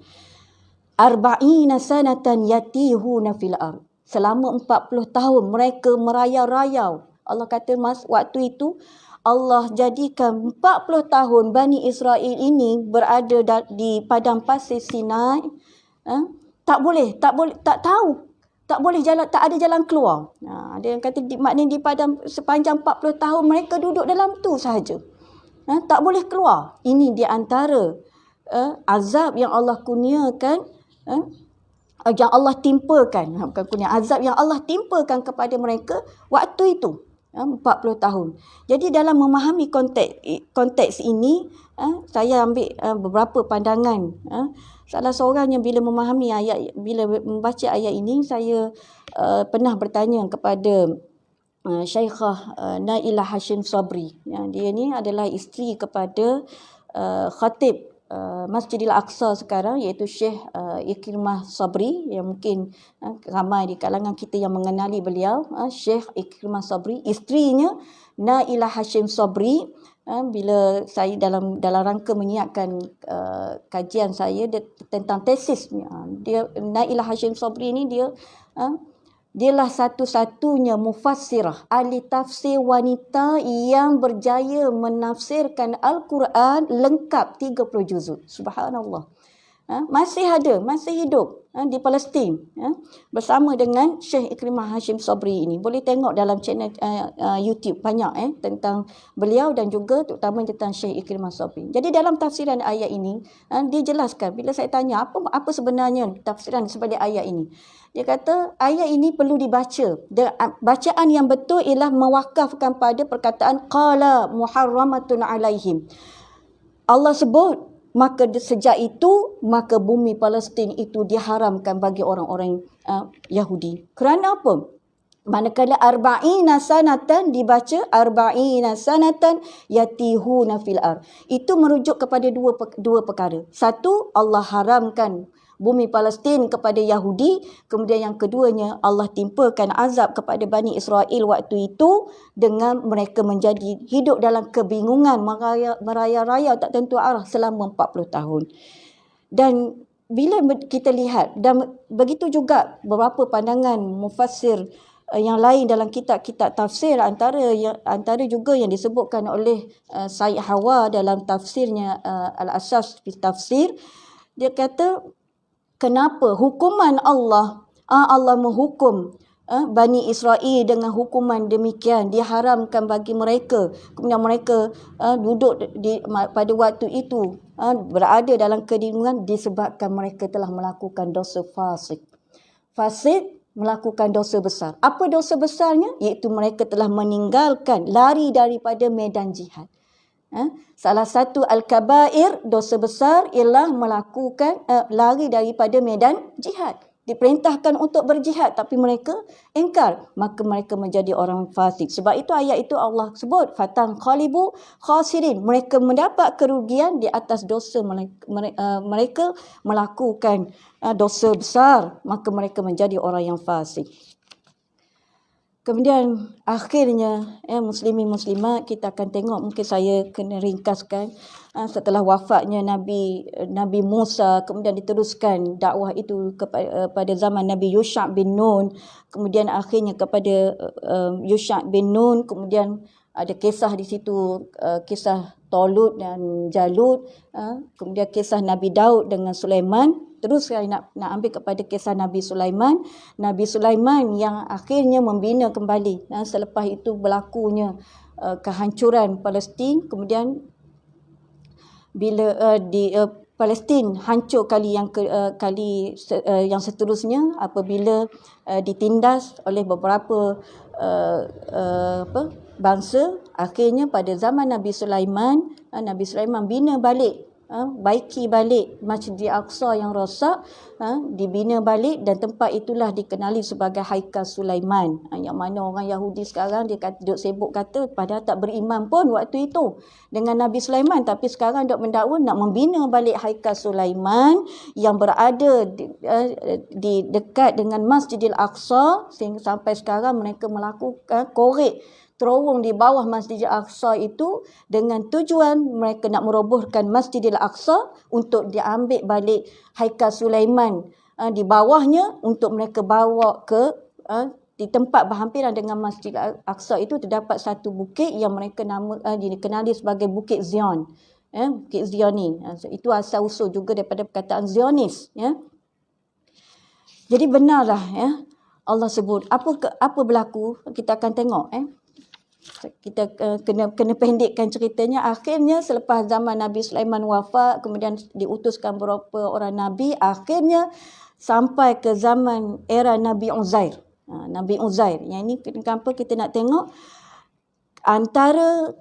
Arba'ina sanatan yatihuna fil ard. Selama 40 tahun mereka merayau-rayau. Allah kata waktu itu Allah jadikan 40 tahun Bani Israel ini berada di padang pasir Sinai. Tak boleh jalan, tak ada jalan keluar. Ada yang kata maknanya di padang sepanjang 40 tahun mereka duduk dalam tu sahaja. tak boleh keluar. Ini di antara azab yang Allah kurniakan, yang Allah timpakan, bukan kurnia, azab yang Allah timpakan kepada mereka waktu itu, 40 tahun. Jadi dalam memahami konteks ini, saya ambil beberapa pandangan. Salah seorang yang bila memahami ayat, bila membaca ayat ini, saya pernah bertanya kepada Syekhah Nailah Hashim Sabri. Dia ni adalah isteri kepada khatib Masjidil Aqsa sekarang, iaitu Syekh Ikrimah Sabri, yang mungkin ramai di kalangan kita yang mengenali beliau. Syekh Ikrimah Sabri, isterinya Nailah Hashim Sabri. Bila saya dalam rangka menyiapkan kajian saya tentang tesis, dia Nailah Hashim Sabri ni dialah satu-satunya mufassirah, ahli tafsir wanita yang berjaya menafsirkan Al-Quran lengkap 30 juzuk. Subhanallah. Masih hidup di Palestin, bersama dengan Syekh Ikrimah Hashim Sabri ini. Boleh tengok dalam channel YouTube banyak tentang beliau dan juga terutama tentang Syekh Ikrimah Sabri. Jadi dalam tafsiran ayat ini, dia jelaskan, bila saya tanya apa sebenarnya tafsiran sebagai ayat ini, dia kata ayat ini perlu dibaca. Bacaan yang betul ialah mewakafkan pada perkataan qala muharramatun alaihim. Allah sebut, maka sejak itu, maka bumi Palestin itu diharamkan bagi orang-orang Yahudi. Kerana apa? Manakala arba'ina sanatan dibaca arba'ina sanatan yatihuna fil ar. Itu merujuk kepada dua perkara. Satu, Allah haramkan bumi Palestin kepada Yahudi. Kemudian yang keduanya, Allah timpakan azab kepada Bani Israel waktu itu dengan mereka menjadi hidup dalam kebingungan, meraya-raya tak tentu arah selama 40 tahun. Dan bila kita lihat, dan begitu juga beberapa pandangan mufassir yang lain dalam kitab-kitab tafsir, antara juga yang disebutkan oleh Said Hawa dalam tafsirnya Al-Asas fi Tafsir, dia kata kenapa hukuman Allah menghukum Bani Israel dengan hukuman demikian, diharamkan bagi mereka. Kemudian mereka duduk pada waktu itu berada dalam kebingungan disebabkan mereka telah melakukan dosa fasik. Fasik, melakukan dosa besar. Apa dosa besarnya? Iaitu mereka telah meninggalkan, lari daripada medan jihad. Salah satu al-kabair, dosa besar, ialah melakukan lari daripada medan jihad. Diperintahkan untuk berjihad tapi mereka engkar, maka mereka menjadi orang fasik. Sebab itu ayat itu Allah sebut fatan khalibu khasirin, mereka mendapat kerugian di atas dosa mereka melakukan dosa besar, maka mereka menjadi orang yang fasik. Kemudian akhirnya muslimin muslimat, kita akan tengok, mungkin saya kena ringkaskan, setelah wafatnya Nabi Musa, kemudian diteruskan dakwah itu pada zaman Nabi Yusha' bin Nun, kemudian akhirnya kepada Yusha' bin Nun, kemudian ada kisah di situ, kisah Talut dan Jalut, kemudian kisah Nabi Daud dengan Sulaiman. Terus saya nak ambil kepada kisah Nabi Sulaiman. Nabi Sulaiman yang akhirnya membina kembali. Selepas itu berlakunya kehancuran Palestin. Kemudian bila di Palestin hancur kali yang seterusnya apabila ditindas oleh beberapa bangsa. Akhirnya pada zaman Nabi Sulaiman bina balik, baiki balik Masjid Al-Aqsa yang rosak, dibina balik, dan tempat itulah dikenali sebagai Haikal Sulaiman. Yang mana orang Yahudi sekarang dia duk sibuk kata padahal tak beriman pun waktu itu dengan Nabi Sulaiman, tapi sekarang duk mendakwa nak membina balik Haikal Sulaiman yang berada di dekat dengan Masjidil Aqsa, sehingga sampai sekarang mereka melakukan korek terowong di bawah Masjidil Aqsa itu dengan tujuan mereka nak merobohkan Masjidil Aqsa untuk diambil balik Haikal Sulaiman di bawahnya, untuk mereka bawa ke di tempat berhampiran dengan Masjidil Aqsa itu terdapat satu bukit yang mereka dikenali sebagai Bukit Zion, Bukit Zioni. Itu asal usul juga daripada perkataan Zionis. Jadi benarlah Allah sebut apa berlaku, kita akan tengok kita kena pendekkan ceritanya. Akhirnya selepas zaman Nabi Sulaiman wafat, kemudian diutuskan beberapa orang nabi, akhirnya sampai ke zaman era Nabi Uzair. Nabi Uzair. Yang ini kenapa kita nak tengok antara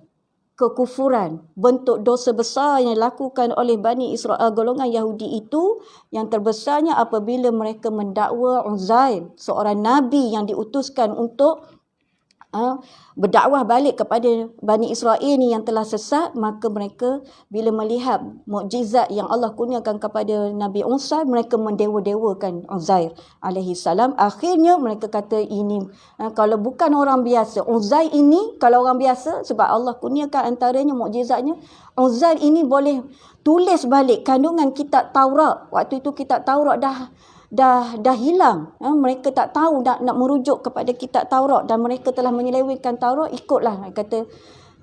kekufuran, bentuk dosa besar yang dilakukan oleh Bani Israel, golongan Yahudi itu, yang terbesarnya apabila mereka mendakwa Uzair, seorang nabi yang diutuskan untuk berdakwah balik kepada Bani Israel ni yang telah sesat, maka mereka bila melihat mukjizat yang Allah kurniakan kepada Nabi Uzair, mereka mendewa-dewakan Uzair alaihi salam. Akhirnya mereka kata ini kalau bukan orang biasa, Uzair ini kalau orang biasa, sebab Allah kurniakan antaranya mukjizatnya, Uzair ini boleh tulis balik kandungan kitab Taurat. Waktu itu kitab Taurat dah hilang. Mereka tak tahu nak merujuk kepada kitab Taurat dan mereka telah menyelewengkan Taurat, ikutlah kata.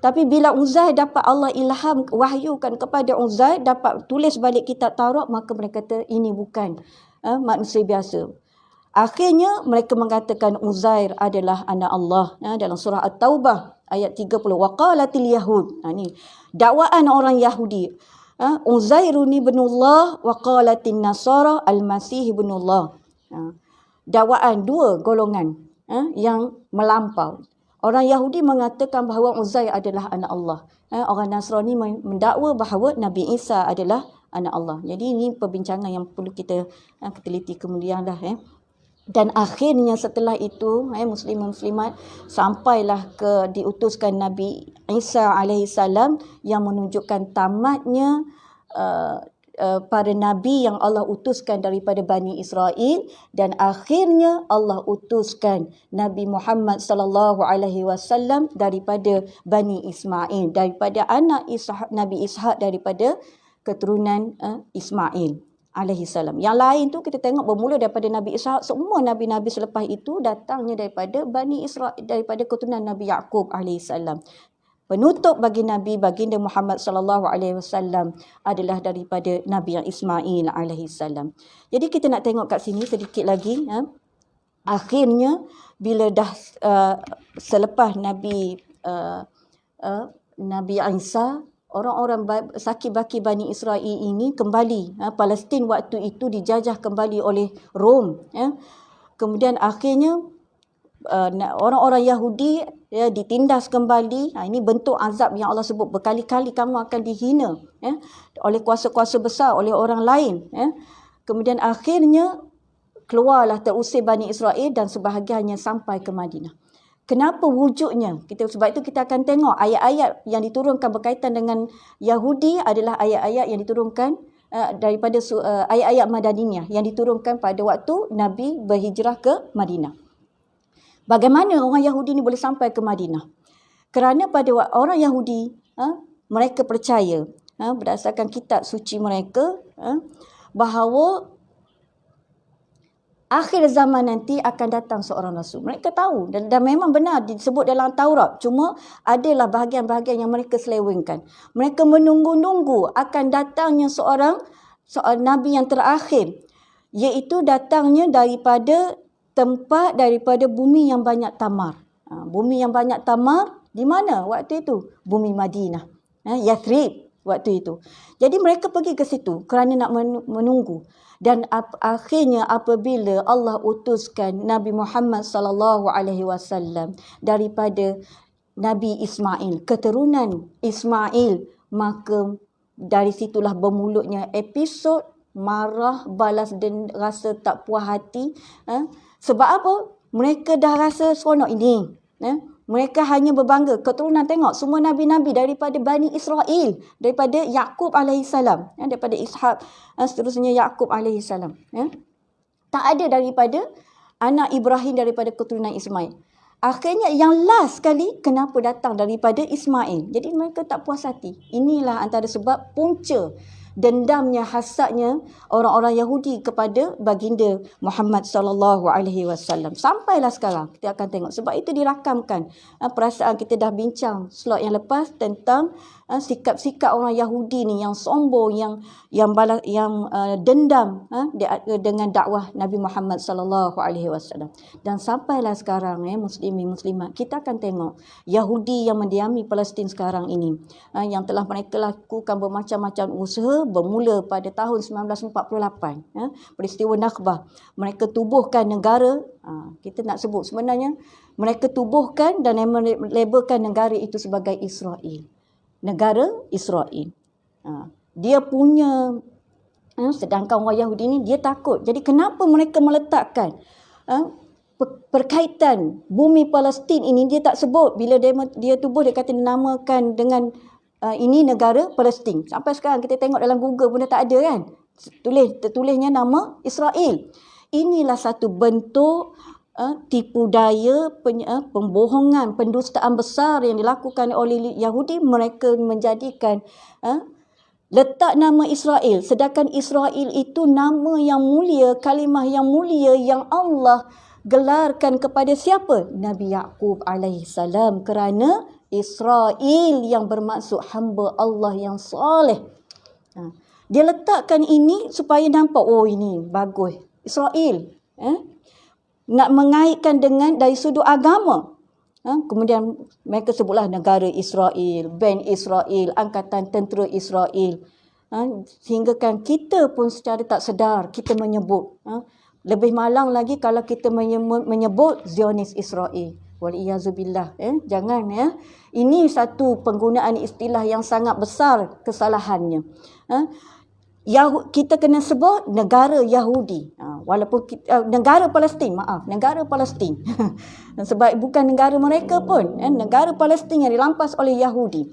Tapi bila Uzair dapat Allah ilham wahyukan kepada Uzair dapat tulis balik kitab Taurat, maka mereka kata ini bukan manusia biasa. Akhirnya mereka mengatakan Uzair adalah anak Allah. Dalam surah At-Taubah ayat 30, waqalatil yahud. Ni dakwaan orang Yahudi. Uzairun ibnullah wa qalatin nasara al-masih ibnullah. Dakwaan dua golongan yang melampau. Orang Yahudi mengatakan bahawa Uzair adalah anak Allah. Orang Nasrani mendakwa bahawa Nabi Isa adalah anak Allah. Jadi ini perbincangan yang perlu kita teliti kemudianlah. Dan akhirnya setelah itu muslimat sampailah ke diutuskan Nabi Isa alaihi salam yang menunjukkan tamatnya para nabi yang Allah utuskan daripada Bani Israel, dan akhirnya Allah utuskan Nabi Muhammad sallallahu alaihi wasallam daripada Bani Ismail, daripada anak Nabi Ishaq, daripada keturunan Ismail alaihi salam. Yang lain tu kita tengok bermula daripada Nabi Ishaq, semua nabi-nabi selepas itu datangnya daripada Bani Israel, daripada keturunan Nabi Yaqub alaihi salam. Penutup bagi Nabi baginda Muhammad sallallahu alaihi wasallam adalah daripada Nabi yang Ismail alaihi salam. Jadi kita nak tengok kat sini sedikit lagi. Akhirnya bila dah selepas Nabi Isa, orang-orang saki-baki Bani Israel ini kembali. Palestin waktu itu dijajah kembali oleh Rom. Kemudian akhirnya orang-orang Yahudi ditindas kembali. Ini bentuk azab yang Allah sebut, berkali-kali kamu akan dihina oleh kuasa-kuasa besar, oleh orang lain. Kemudian akhirnya keluarlah terusir Bani Israel dan sebahagiannya sampai ke Madinah. Kenapa wujudnya? Sebab itu kita akan tengok ayat-ayat yang diturunkan berkaitan dengan Yahudi adalah ayat-ayat yang diturunkan daripada ayat-ayat Madaniyah yang diturunkan pada waktu Nabi berhijrah ke Madinah. Bagaimana orang Yahudi ni boleh sampai ke Madinah? Kerana pada orang Yahudi, mereka percaya berdasarkan kitab suci mereka bahawa akhir zaman nanti akan datang seorang rasul. Mereka tahu dan memang benar disebut dalam Taurat. Cuma adalah bahagian-bahagian yang mereka selewengkan. Mereka menunggu-nunggu akan datangnya seorang nabi yang terakhir, iaitu datangnya daripada bumi yang banyak tamar. Bumi yang banyak tamar di mana waktu itu? Bumi Madinah. Yathrib waktu itu. Jadi mereka pergi ke situ kerana nak menunggu. Dan akhirnya apabila Allah utuskan Nabi Muhammad sallallahu alaihi wasallam daripada Nabi Ismail, keturunan Ismail, maka dari situlah bermulutnya episod marah, balas dan rasa tak puas hati. Sebab apa? Mereka dah rasa seronok ini. Mereka hanya berbangga. Keturunan tengok semua nabi-nabi daripada Bani Israel, daripada Yaqub alaihissalam, daripada Ishaq, seterusnya Yaqub alaihissalam. Tak ada daripada anak Ibrahim daripada keturunan Ismail. Akhirnya yang last sekali kenapa datang daripada Ismail. Jadi mereka tak puas hati. Inilah antara sebab punca dendamnya, hasadnya orang-orang Yahudi kepada baginda Muhammad sallallahu alaihi wasallam. Sampailah sekarang kita akan tengok, sebab itu dirakamkan. Perasaan kita dah bincang slot yang lepas tentang sikap-sikap orang Yahudi ni yang sombong, yang dendam dengan dakwah Nabi Muhammad sallallahu alaihi wasallam. Dan sampailah sekarang muslimin muslimat, kita akan tengok Yahudi yang mendiami Palestin sekarang ini, yang telah mereka lakukan bermacam-macam usaha bermula pada tahun 1948, peristiwa Nakbah. Mereka tubuhkan negara, kita nak sebut sebenarnya mereka tubuhkan dan labelkan negara itu sebagai Israel. Negara Israel. Dia punya, sedangkan orang Yahudi ni dia takut. Jadi kenapa mereka meletakkan perkaitan bumi Palestin ini, dia tak sebut. Bila dia tubuh, dia kata namakan dengan ini negara Palestin. Sampai sekarang kita tengok dalam Google pun dah tak ada kan. Tertulisnya nama Israel. Inilah satu bentuk tipu daya, pembohongan, pendustaan besar yang dilakukan oleh Yahudi. Mereka menjadikan letak nama Israel, sedangkan Israel itu nama yang mulia, kalimah yang mulia yang Allah gelarkan kepada siapa? Nabi Yaqub alaihi salam, kerana Israel yang bermaksud hamba Allah yang soleh. Dia letakkan ini supaya nampak, oh ini bagus, Israel. Nak mengaitkan dengan dari sudut agama. Kemudian mereka sebutlah negara Israel, band Israel, angkatan tentera Israel. Sehingga kan kita pun secara tak sedar kita menyebut. Lebih malang lagi kalau kita menyebut Zionis Israel. Waliyazubillah. Jangan Ini satu penggunaan istilah yang sangat besar kesalahannya. Kita kena sebut negara Yahudi, walaupun negara Palestin, negara Palestin. Sebab bukan negara mereka pun, negara Palestin yang dirampas oleh Yahudi.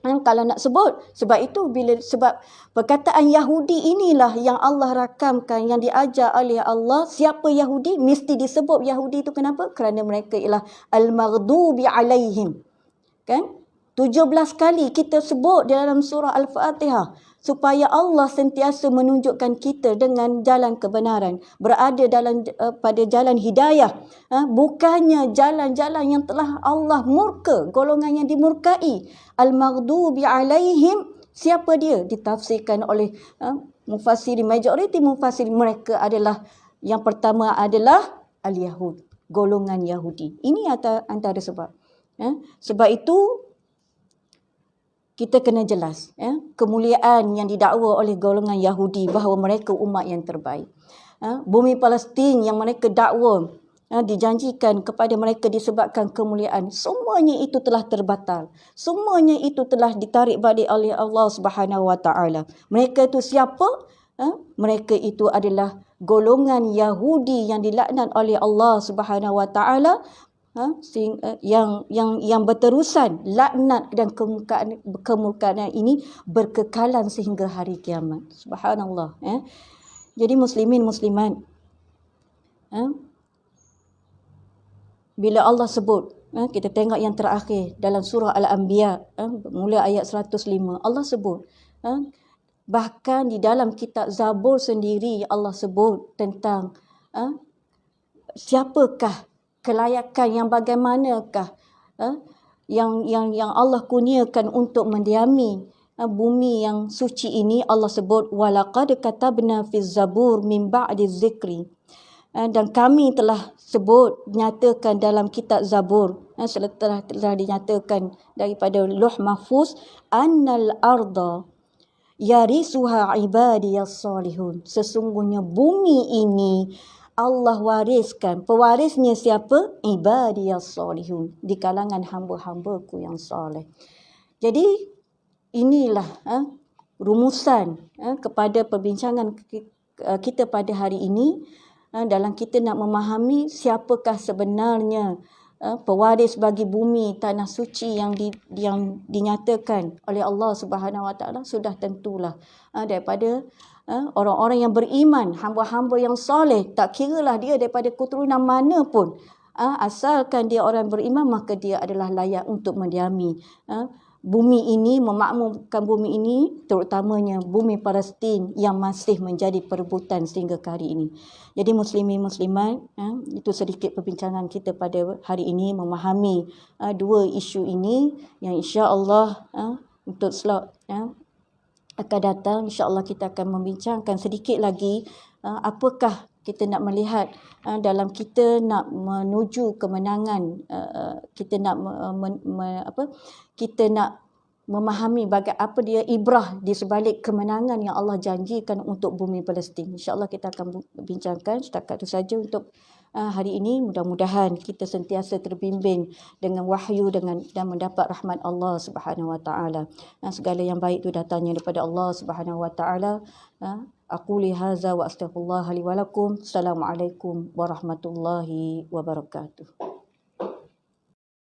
Kalau nak sebut, sebab perkataan Yahudi inilah yang Allah rakamkan, yang diajar oleh Allah. Siapa Yahudi? Mesti disebut Yahudi itu. Kenapa? Kerana mereka ialah al-maghdubi alaihim. Kan? 17 kali kita sebut dalam surah Al-Fatihah, supaya Allah sentiasa menunjukkan kita dengan jalan kebenaran, berada pada jalan hidayah, bukannya jalan-jalan yang telah Allah murka, golongan yang dimurkai. Al-maghdubi alaihim, siapa dia? Ditafsirkan oleh mufassirin, majoriti mufassirin, mereka adalah, yang pertama adalah al-Yahud, golongan Yahudi. Ini antara sebab. Sebab itu kita kena jelas kemuliaan yang didakwa oleh golongan Yahudi bahawa mereka umat yang terbaik. Bumi Palestin yang mereka dakwa dijanjikan kepada mereka disebabkan kemuliaan, semuanya itu telah terbatal. Semuanya itu telah ditarik balik oleh Allah Subhanahu Wa Taala. Mereka itu siapa? Mereka itu adalah golongan Yahudi yang dilaknat oleh Allah Subhanahu Wa Taala. Yang berterusan, laknat dan kemurkaan ini berkekalan sehingga hari kiamat. Subhanallah. Jadi muslimin muslimat, bila Allah sebut, kita tengok yang terakhir dalam surah Al-Anbiya, mula ayat 105, Allah sebut, bahkan di dalam kitab Zabur sendiri Allah sebut tentang siapakah, kelayakan yang bagaimanakah yang Allah kurniakan untuk mendiami bumi yang suci ini. Allah sebut, walaqad katabna fiz zabur min ba'di zikri, dan kami telah sebut, nyatakan dalam kitab Zabur, setelah telah dinyatakan daripada Lauh Mahfuz, annal arda yarisuha ibadiyas salihun, sesungguhnya bumi ini Allah wariskan. Pewarisnya siapa? Ibadiyas salihun, di kalangan hamba-hambaku yang soleh. Jadi inilah rumusan kepada perbincangan kita pada hari ini, dalam kita nak memahami siapakah sebenarnya pewaris bagi bumi tanah suci yang dinyatakan oleh Allah Subhanahu Wa Taala. Sudah tentulah daripada orang-orang yang beriman, hamba-hamba yang soleh, tak kiralah dia daripada keturunan mana pun, asalkan dia orang beriman, maka dia adalah layak untuk mendiami bumi ini, memakmurkan bumi ini, terutamanya bumi Palestin yang masih menjadi perebutan sehingga ke hari ini. Jadi muslimin muslimat, itu sedikit perbincangan kita pada hari ini, memahami dua isu ini yang insya-Allah untuk slot akan datang. InsyaAllah kita akan membincangkan sedikit lagi apakah kita nak melihat dalam kita nak menuju kemenangan, kita nak kita nak memahami apa dia ibrah di sebalik kemenangan yang Allah janjikan untuk bumi Palestin. InsyaAllah kita akan bincangkan. Setakat itu saja untuk hari ini. Mudah-mudahan kita sentiasa terbimbing dengan wahyu dan mendapat rahmat Allah Subhanahu Wa Taala. Segala yang baik itu datangnya daripada Allah Subhanahu Wa Taala. Aku lihaza wa astaghfirullah li wa lakum. Assalamualaikum warahmatullahi wabarakatuh.